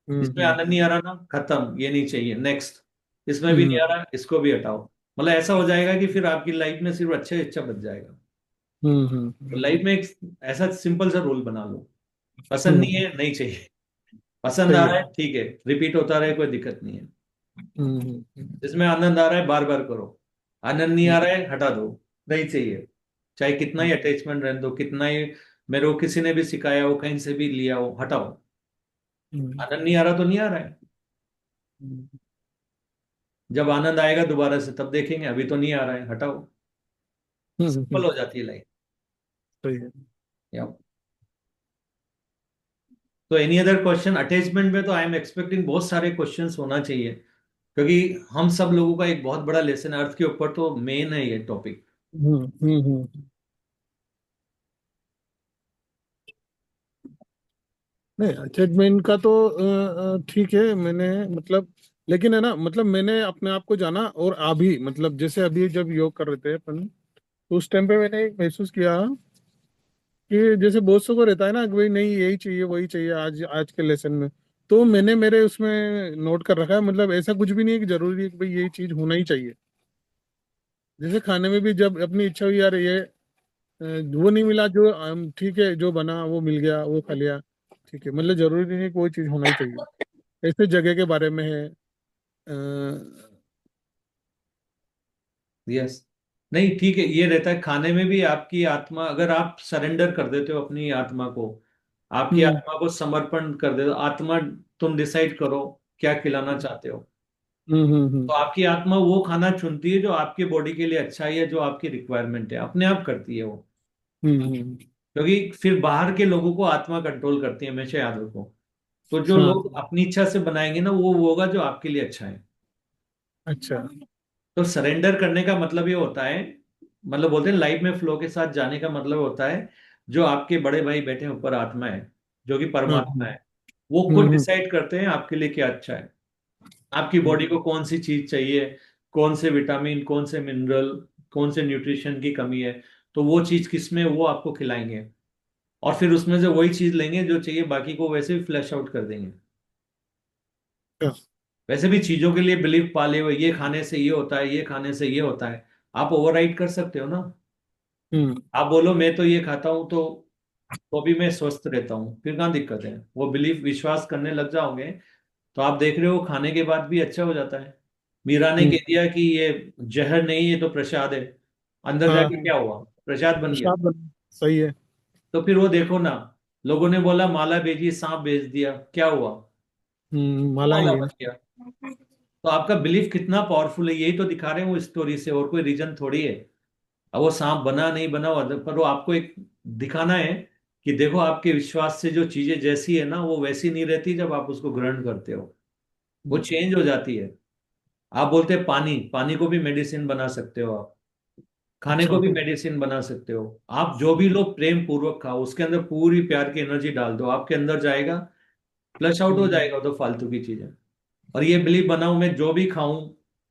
इसमें हम्म। आनंद नहीं आ रहा ना, खत्म, ये नहीं चाहिए, नेक्स्ट। इसमें भी नहीं हम्म। आ रहा, इसको भी हटाओ। मतलब ऐसा हो जाएगा कि फिर आपकी लाइफ में सिर्फ अच्छे अच्छा बच जाएगा। तो लाइफ में एक ऐसा सिंपल सा रूल बना लो, पसंद नहीं हम्म। है नहीं चाहिए, पसंद आ सही रहा है। है ठीक है, रिपीट होता रहे, कोई दिक्कत नहीं है। हम्म। जिसमें आनंद आ रहा है बार बार करो, आनंद नहीं आ रहा है हटा दो, नहीं चाहिए। चाहे कितना ही अटैचमेंट रहने दो, कितना ही मेरे को किसी ने भी सिखाया हो, कहीं से भी लिया हो, हटाओ। हम्म। आनंद नहीं आ रहा तो नहीं आ रहा है। जब आनंद आएगा दोबारा से तब देखेंगे, अभी तो नहीं आ रहा है, हटाओ। सिंपल हो जाती है लाइफ। सही है। तो एनी अदर क्वेश्चन? अटैचमेंट में तो आई एम एक्सपेक्टिंग बहुत सारे क्वेश्चंस होना चाहिए, क्योंकि हम सब लोगों का एक बहुत बड़ा लेसन है अर्थ के ऊपर, तो मेन है ये टॉपिक। नहीं, अटैचमेंट का तो ठीक है। मैंने मतलब, लेकिन है ना, मतलब मैंने अपने आप को जाना। और अभी मतलब जैसे अभी जब योग कर रहे थे अपन, तो उस टाइम पे मैंने एक महसूस किया कि जैसे बहुत सौ को रहता है ना कि भाई नहीं यही चाहिए वही चाहिए, आज आज के लेसन में। तो मैंने मेरे उसमें नोट कर रखा है, मतलब ऐसा कुछ भी नहीं है कि जरूरी है कि भाई यही चीज होना ही चाहिए। जैसे खाने में भी जब अपनी इच्छा हुई यार ये वो नहीं मिला, जो ठीक है, जो बना वो मिल गया, वो खा लिया, ठीक है। मतलब जरूरी नहीं है कि कोई चीज होना ही चाहिए। ऐसे जगह के बारे में है। यस। नहीं ठीक है, ये रहता है खाने में भी। आपकी आत्मा, अगर आप सरेंडर कर देते हो अपनी आत्मा को, आपकी हम्म। आत्मा को समर्पण कर दे दो, आत्मा तुम डिसाइड करो क्या खिलाना चाहते हो। तो आपकी आत्मा वो खाना चुनती है जो आपकी बॉडी के लिए अच्छा है, या जो आपकी रिक्वायरमेंट है, अपने आप करती है वो। हम्म। क्योंकि फिर बाहर के लोगों को आत्मा कंट्रोल करती है, हमेशा याद रखो। तो जो हाँ। लोग अपनी इच्छा से बनाएंगे ना, वो होगा जो आपके लिए अच्छा है। अच्छा। तो सरेंडर करने का मतलब ये होता है, मतलब बोलते हैं लाइफ में फ्लो के साथ जाने का मतलब होता है, जो आपके बड़े भाई बैठे हैं ऊपर, आत्मा है, जो कि हाँ। परमात्मा है, वो खुद हम्म। डिसाइड करते हैं आपके लिए क्या अच्छा है। आपकी बॉडी हम्म। को कौन सी चीज चाहिए, कौन से विटामिन, कौन से मिनरल, कौन से न्यूट्रिशन की कमी है, तो वो चीज किसमें वो आपको खिलाएंगे। और फिर उसमें से वही चीज लेंगे जो चाहिए, बाकी को वैसे भी फ्लैश आउट कर देंगे। अच्छा। वैसे भी चीजों के लिए बिलीफ पाले हुए, ये खाने से ये होता है, ये खाने से ये होता है, आप ओवरराइड कर सकते हो ना। हम्म। आप बोलो मैं तो ये खाता हूं तो भी मैं स्वस्थ रहता हूँ, फिर कहाँ दिक्कत है? वो बिलीफ विश्वास करने लग जाओगे, तो आप देख रहे हो खाने के बाद भी अच्छा हो जाता है। मीरा ने कह दिया कि ये जहर नहीं, ये तो प्रसाद है, अंदर हाँ। जाके क्या हुआ? प्रसाद बन गया। प्रसाद सही है। तो फिर वो देखो ना, लोगों ने बोला माला भेजी, सांप भेज दिया, क्या हुआ? वो माला माला ही है। बन गया। तो तो आपका बिलीफ कितना पावरफुल है, यही तो दिखा रहे हैं वो स्टोरी से, और कोई रीजन थोड़ी है। अब वो सांप बना नहीं बना पर वो आपको एक दिखाना है कि देखो आपके विश्वास से जो चीजें जैसी है ना वो वैसी नहीं रहती, जब आप उसको ग्रहण करते हो वो चेंज हो जाती है। आप बोलते हैं पानी, पानी को भी मेडिसिन बना सकते हो आप, खाने को अच्छा। भी मेडिसिन बना सकते हो आप। जो भी लोग प्रेम पूर्वक खाओ, उसके अंदर पूरी प्यार की एनर्जी डाल दो, आपके अंदर जाएगा, फ्लश आउट हो हम्म। जाएगा तो फालतू की चीजें। और ये बिलीव बनाऊं, मैं जो भी खाऊं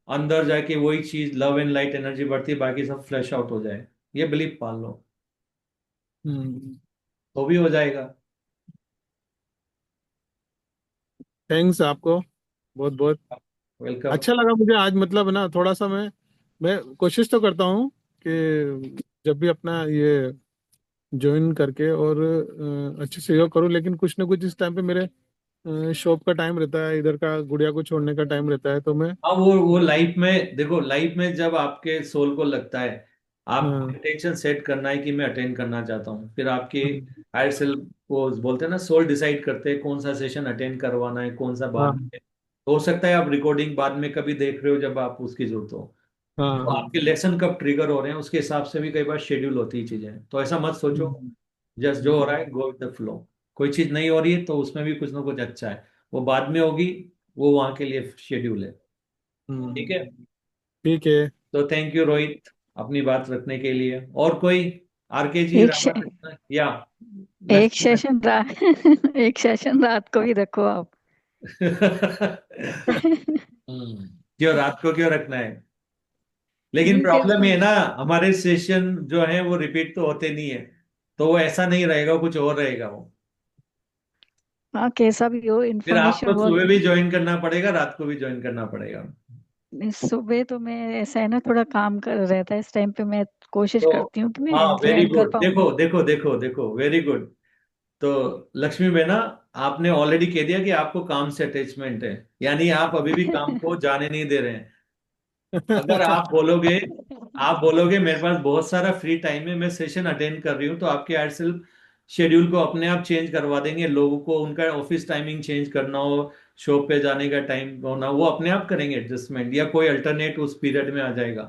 अंदर जाके वही चीज लव एंड लाइट एनर्जी बढ़ती है, बाकी सब फ्लश आउट हो जाए, ये बिलीव पाल लो हम्म। तो भी हो जाएगा। थैंक्स आपको, बहुत बहुत वेलकम। अच्छा लगा मुझे आज। मतलब ना थोड़ा सा मैं कोशिश तो करता हूँ कि जब भी अपना ये ज्वाइन करके और अच्छे से योग करूँ, लेकिन कुछ ना कुछ इस टाइम पे मेरे शॉप का टाइम रहता है, इधर का गुड़िया को छोड़ने का टाइम रहता है, तो मैं अब वो लाइफ में देखो, लाइफ में जब आपके सोल को लगता है, आप हाँ। इंटेंशन सेट करना है कि मैं अटेंड करना चाहता हूँ, फिर आपके हम्म। हायर सेल्फ को बोलते हैं ना, सोल डिसाइड करते हैं कौन सा सेशन अटेंड करवाना है, कौन सा बाद हाँ में। तो हो सकता है आप रिकॉर्डिंग बाद में कभी देख रहे हो जब आप उसकी जरूरत हो, हाँ तो हाँ। आपके लेसन कब ट्रिगर हो रहे हैं उसके हिसाब से भी कई बार शेड्यूल होती है चीजें। तो ऐसा मत सोचो, हम्म। जस्ट जो हो रहा है गो विद द फ्लो। कोई चीज नहीं हो रही है तो उसमें भी कुछ ना कुछ अच्छा है, वो बाद में होगी, वो वहां के लिए शेड्यूल है। ठीक है। ठीक है। तो थैंक यू रोहित, अपनी बात रखने के लिए। और कोई, आरके जी, एक रामा से, कृष्ण या एक लक्ष्मी सेशन रात एक सेशन रात को भी रखो आप। क्यों रात को क्यों रखना है? लेकिन नहीं फिर प्रॉब्लम ये है ना, हमारे सेशन जो है वो रिपीट तो होते नहीं है, तो वो ऐसा नहीं रहेगा, कुछ और रहेगा वो। हाँ कैसा भी हो फिर इन्फॉर्मेशन आपको वर्क। सुबह भी ज्वाइन करना पड़ेगा, रात को भी ज्वाइन करना पड़ेगा। सुबह तो मैं ऐसा है ना थोड़ा काम कर रहता है इस टाइम पे, मैं कोशिश तो करती हूँ कि हाँ, मैं वेरी ज्वाइन कर गुड, पाऊँ। देखो देखो देखो देखो, वेरी गुड। तो लक्ष्मी बेना, आपने ऑलरेडी कह दिया कि आपको काम से अटैचमेंट है, यानी आप अभी भी काम को जाने नहीं दे रहे हैं। अगर आप बोलोगे मेरे पास बहुत सारा फ्री टाइम है, मैं सेशन अटेंड कर रही हूँ, तो आपके एड सेल्फ शेड्यूल को अपने आप चेंज करवा देंगे। लोगों को उनका ऑफिस टाइमिंग चेंज करना हो, शॉप पे जाने का टाइम होना, वो अपने आप करेंगे एडजस्टमेंट, या कोई अल्टरनेट उस पीरियड में आ जाएगा।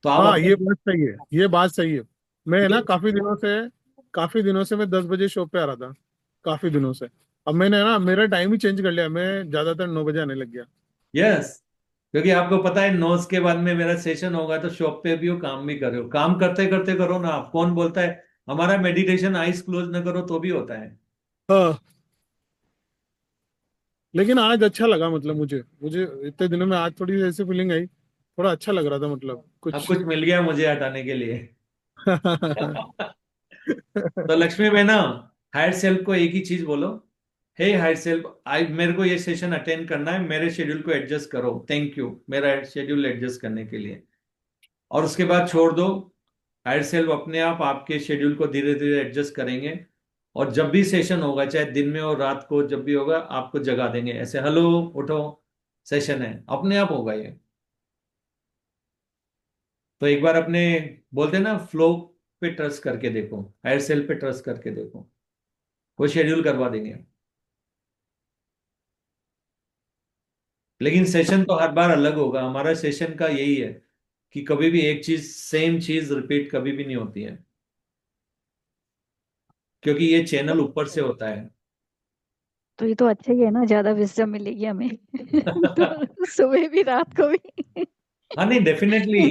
तो आप हाँ, अपने ये बात सही है, ये बात सही है। मैं ना काफी दिनों से मैं 10 बजे शॉप पे आ रहा था, काफी दिनों से। अब मैंने ना मेरा टाइम ही चेंज कर लिया, मैं ज्यादातर 9 बजे आने लग गया। यस, क्योंकि आपको पता है 9 के बाद में मेरा सेशन होगा, तो शॉप पे भी हो, काम भी कर रहे हो, काम करते करते करो ना। आप कौन बोलता है हमारा मेडिटेशन आइज क्लोज ना करो तो भी होता है? हाँ, लेकिन आज अच्छा लगा, मतलब मुझे मुझे इतने दिनों में आज थोड़ी ऐसी फीलिंग आई, थोड़ा अच्छा लग रहा था, मतलब अब कुछ। कुछ मिल गया मुझे हटाने के लिए। तो लक्ष्मी बहना, हायर सेल्फ को एक ही चीज बोलो, हे हायर सेल्फ, आई मेरे को ये सेशन अटेंड करना है, मेरे शेड्यूल को एडजस्ट करो, थैंक यू मेरा शेड्यूल एडजस्ट करने के लिए। और उसके बाद छोड़ दो, हायर सेल्फ अपने आप आपके शेड्यूल को धीरे धीरे एडजस्ट करेंगे। और जब भी सेशन होगा, चाहे दिन में और रात को, जब भी होगा आपको जगा देंगे, ऐसे हेलो उठो सेशन है, अपने आप होगा ये। तो एक बार अपने, बोलते हैं ना, फ्लो पे ट्रस्ट करके देखो, हायर सेल्फ पे ट्रस्ट करके देखो, वो शेड्यूल करवा देंगे। लेकिन सेशन तो हर बार अलग होगा, हमारा सेशन का यही है कि कभी भी एक चीज, सेम चीज रिपीट कभी भी नहीं होती है, क्योंकि ये चैनल ऊपर से होता है। तो ये तो अच्छा ही है ना, ज्यादा विजडम मिलेगी हमें तो सुबह भी रात को भी। हाँ नहीं, डेफिनेटली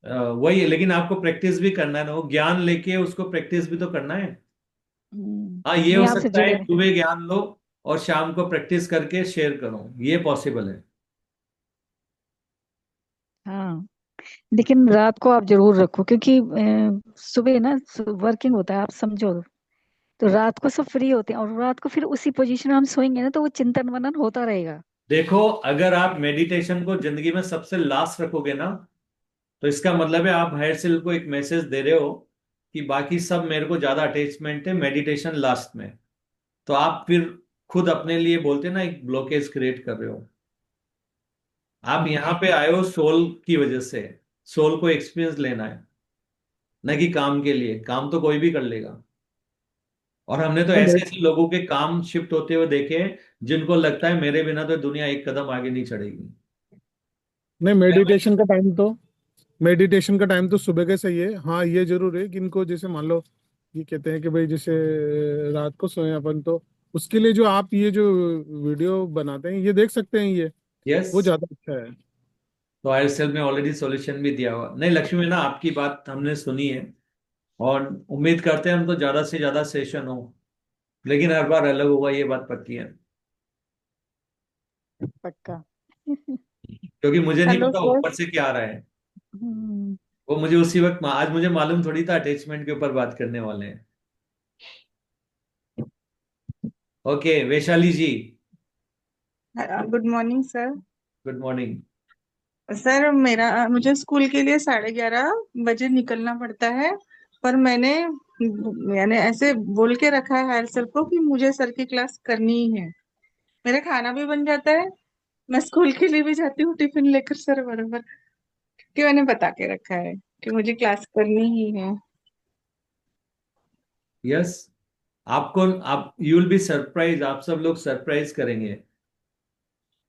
वही है, लेकिन आपको प्रैक्टिस भी करना है ना, वो ज्ञान लेके उसको प्रैक्टिस भी तो करना है। हाँ, ये नहीं हो आपसे सकता है जुड़े रहे। सुबह ज्ञान लो और शाम को प्रैक्टिस करके शेयर करो, ये पॉसिबल है। हाँ लेकिन रात को आप जरूर रखो, क्योंकि सुबह ना वर्किंग होता है, आप समझो। तो रात को सब फ्री होते हैं और रात को फिर उसी पोजीशन में हम सोएंगे ना, तो वो चिंतन मनन होता रहेगा। देखो, अगर आप मेडिटेशन को जिंदगी में सबसे लास्ट रखोगे ना, तो इसका मतलब है आप हायर सेल्फ को एक मैसेज दे रहे हो कि बाकी सब मेरे को ज्यादा अटैचमेंट है, मेडिटेशन लास्ट में। तो आप फिर खुद अपने लिए बोलते हैं ना, एक ब्लॉकेज क्रिएट कर रहे हो। आप यहाँ पे आए हो सोल की वजह से, सोल को एक्सपीरियंस लेना है, न कि काम के लिए। काम तो कोई भी कर लेगा। और हमने तो ऐसे ऐसे लोगों के काम शिफ्ट होते हुए देखे हैं, जिनको लगता है मेरे बिना तो दुनिया एक कदम आगे नहीं चढ़ेगी। नहीं, मेडिटेशन का टाइम तो सुबह का सही है। हाँ, ये जरूर है कि इनको जैसे मान लो, ये कहते हैं कि भाई जैसे रात को सोए अपन, तो उसके लिए जो आप ये जो वीडियो बनाते हैं ये देख सकते हैं, ये यस, वो ज्यादा अच्छा है। तो आयर सेल में ऑलरेडी सॉल्यूशन भी दिया हुआ। नहीं लक्ष्मी ना, आपकी बात हमने सुनी है और उम्मीद करते हैं हम तो ज्यादा से ज्यादा सेशन हो, लेकिन हर बार अलग होगा, ये बात पक्की है। पक्का। क्योंकि मुझे नहीं हेलो पता सर। ऊपर से क्या आ रहा है। हम्म। वो मुझे उसी वक्त, आज मुझे मालूम थोड़ी था अटैचमेंट के ऊपर बात करने वाले हैं। Okay Vaishali ji, good morning sir. Good morning. Sir मुझे स्कूल के लिए 11:30 बजे निकलना पड़ता है, पर मैंने ऐसे बोल के रखा है हायर सर को कि मुझे सर की क्लास करनी ही है। मेरा खाना भी बन जाता है, मैं स्कूल के लिए भी जाती हूँ टिफिन लेकर सर बराबर, कि मैंने बता के रखा है कि मुझे क्लास करनी ही है। यस, आपको, आप यू विल बी सरप्राइज, आप सब लोग सरप्राइज करेंगे।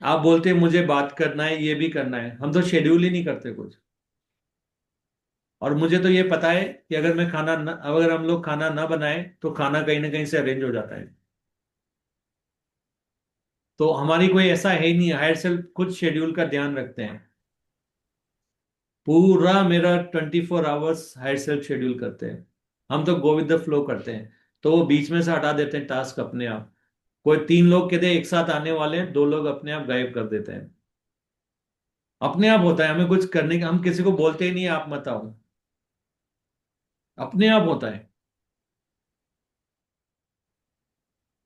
आप बोलते हैं मुझे बात करना है, ये भी करना है, हम तो शेड्यूल ही नहीं करते कुछ। और मुझे तो ये पता है कि अगर हम लोग खाना ना बनाए तो खाना कहीं ना कहीं से अरेंज हो जाता है। तो हमारी कोई ऐसा है ही नहीं, हायर सेल्फ खुद शेड्यूल का ध्यान रखते हैं। पूरा मेरा 24 आवर्स हायर सेल्फ शेड्यूल करते हैं। हम तो गो विद द फ्लो करते हैं, तो वो बीच में से हटा देते हैं टास्क अपने आप। कोई 3 लोग कहते हैं एक साथ आने वाले हैं, 2 लोग अपने आप गायब कर देते हैं। अपने आप होता है, हमें कुछ करने का, हम किसी को बोलते ही नहीं आप मत आओ, अपने आप होता है।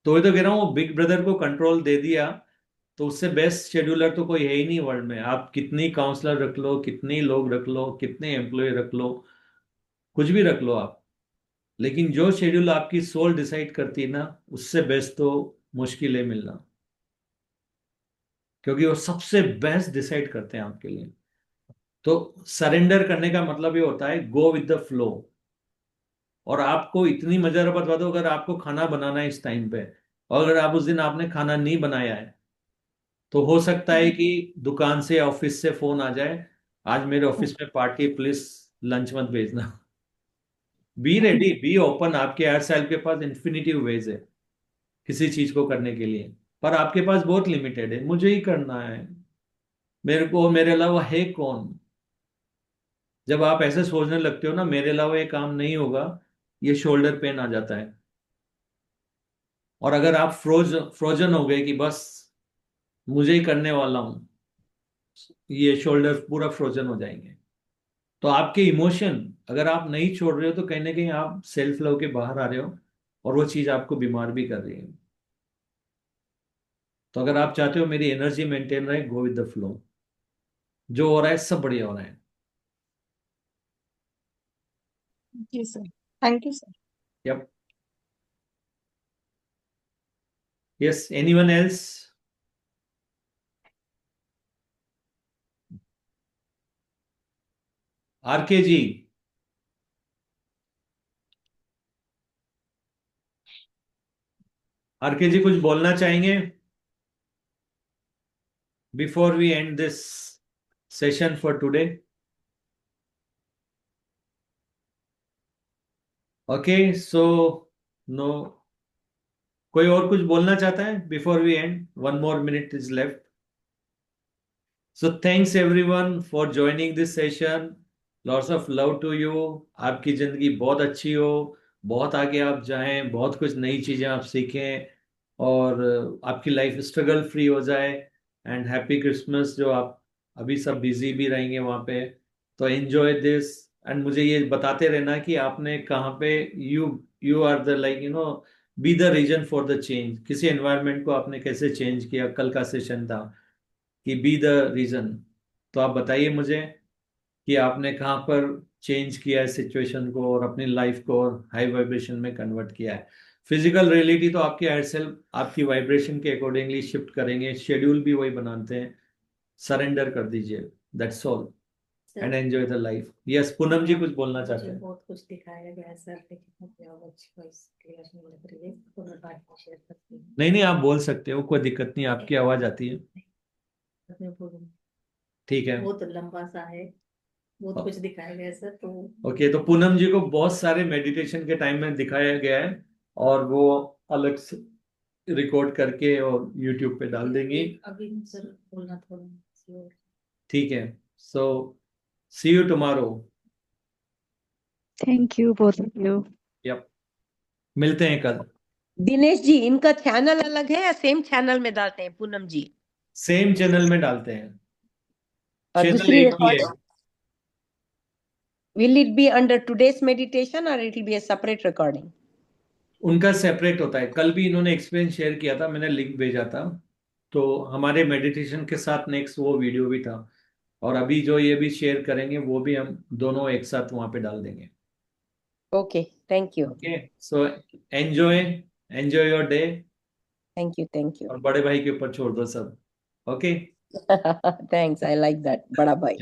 तो ये तो कह रहा हूँ, बिग ब्रदर को कंट्रोल दे दिया तो उससे बेस्ट शेड्यूलर तो कोई है ही नहीं वर्ल्ड में। आप कितनी काउंसलर रख लो, कितने लोग रख लो, कितने एम्प्लॉय रख लो, कुछ भी रख लो आप, लेकिन जो शेड्यूल आपकी सोल डिसाइड करती है ना, उससे बेस्ट तो मुश्किल है मिलना। क्योंकि वो सबसे बेस्ट डिसाइड करते हैं आपके लिए। तो सरेंडर करने का मतलब ये होता है गो विद द फ्लो। और आपको इतनी मजा बता दो, अगर आपको खाना बनाना है इस टाइम पे, और अगर आप उस दिन आपने खाना नहीं बनाया है, तो हो सकता है कि दुकान से ऑफिस से फोन आ जाए, आज मेरे ऑफिस में पार्टी, प्लीज लंच मत भेजना। बी रेडी, बी ओपन, आपके हर सेल के पास इन्फिनिटिव वेज है किसी चीज को करने के लिए। पर आपके पास बहुत लिमिटेड है, मुझे ही करना है, मेरे को, मेरे अलावा है कौन। जब आप ऐसे सोचने लगते हो ना, मेरे अलावा ये काम नहीं होगा, ये शोल्डर पेन आ जाता है। और अगर आप फ्रोजन हो गए कि बस मुझे ही करने वाला हूं, ये शोल्डर पूरा फ्रोजन हो जाएंगे। तो आपके इमोशन अगर आप नहीं छोड़ रहे हो, तो कहीं ना कहीं आप सेल्फ लव के बाहर आ रहे हो, और वो चीज आपको बीमार भी कर रही है। तो अगर आप चाहते हो मेरी एनर्जी मेंटेन रहे, गो विद द फ्लो, जो हो रहा है सब बढ़िया हो रहा है। जी sir, thank you sir. Yup. Yes, anyone else? RK ji, RK ji कुछ बोलना चाहेंगे before we end this session for today? Okay, so no, कोई और कुछ बोलना चाहता है before we end? 1 more minute is left. So thanks everyone for joining this session. Lots of love to you. आपकी जिंदगी बहुत अच्छी हो, बहुत आगे आप जाएं, बहुत कुछ नई चीजें आप सीखें, और आपकी लाइफ स्ट्रगल फ्री हो जाए। एंड हैप्पी क्रिसमस, जो आप अभी सब बिजी भी रहेंगे वहां पे, तो एंजॉय दिस। एंड मुझे ये बताते रहना कि आपने कहाँ पे, you you are the like be the reason for the change. किसी एनवायरनमेंट को आपने कैसे चेंज किया, कल का सेशन था कि बी द रीजन। तो आप बताइए मुझे कि आपने कहाँ पर चेंज किया है सिचुएशन को, और अपनी लाइफ को और हाई वाइब्रेशन में कन्वर्ट किया है। फिजिकल रियलिटी तो आपके हायर सेल्फ आपकी वाइब्रेशन के अकॉर्डिंगली शिफ्ट करेंगे, शेड्यूल भी वही बनाते हैं। सरेंडर कर दीजिए, that's all, and enjoy the life. Yes, Poonam ji कुछ बोलना चाहते मुझे हैं? बहुत कुछ दिखाया गया सर, लेकिन मुझे आवाज वॉइस क्लियर नहीं लग रही है, तो मैं बाद में शेयर करती हूँ। नहीं नहीं, आप बोल सकते हो, कोई दिक्कत नहीं, आपकी आवाज आती है। मैं बोलूँ? ठीक है। बहुत लंबा सा है, बहुत कुछ दिखाया गया है सर। तो ओके, तो पूनम जी को बहुत सारे मेडिटेशन के टाइम में दिखाया गया है और वो अलग से रिकॉर्ड करके और यूट्यूब पे डाल देंगी। अभी सर बोलना थोड़ा sure। ठीक है, so see you tomorrow. Thank you both of you. Yup, मिलते हैं कल। दिनेश जी, इनका चैनल अलग है या सेम चैनल में डालते हैं पूनम जी? सेम चैनल में डालते हैं, और चैनल दूसरी एक ही है। Recording will it be under today's meditation or it will be a separate recording? उनका सेपरेट होता है। कल भी इन्होंने एक्सपीरियंस शेयर किया था, मैंने लिंक भेजा था। तो हमारे मेडिटेशन के साथ नेक्स्ट वो वीडियो भी था, और अभी जो ये भी शेयर करेंगे वो भी हम दोनों एक साथ वहां पे डाल देंगे। Okay, thank you. Okay, so enjoy enjoy your day. Thank you, thank you. और बड़े भाई के ऊपर छोड़ दो सब। Okay Thanks, I like that. Bada bhai.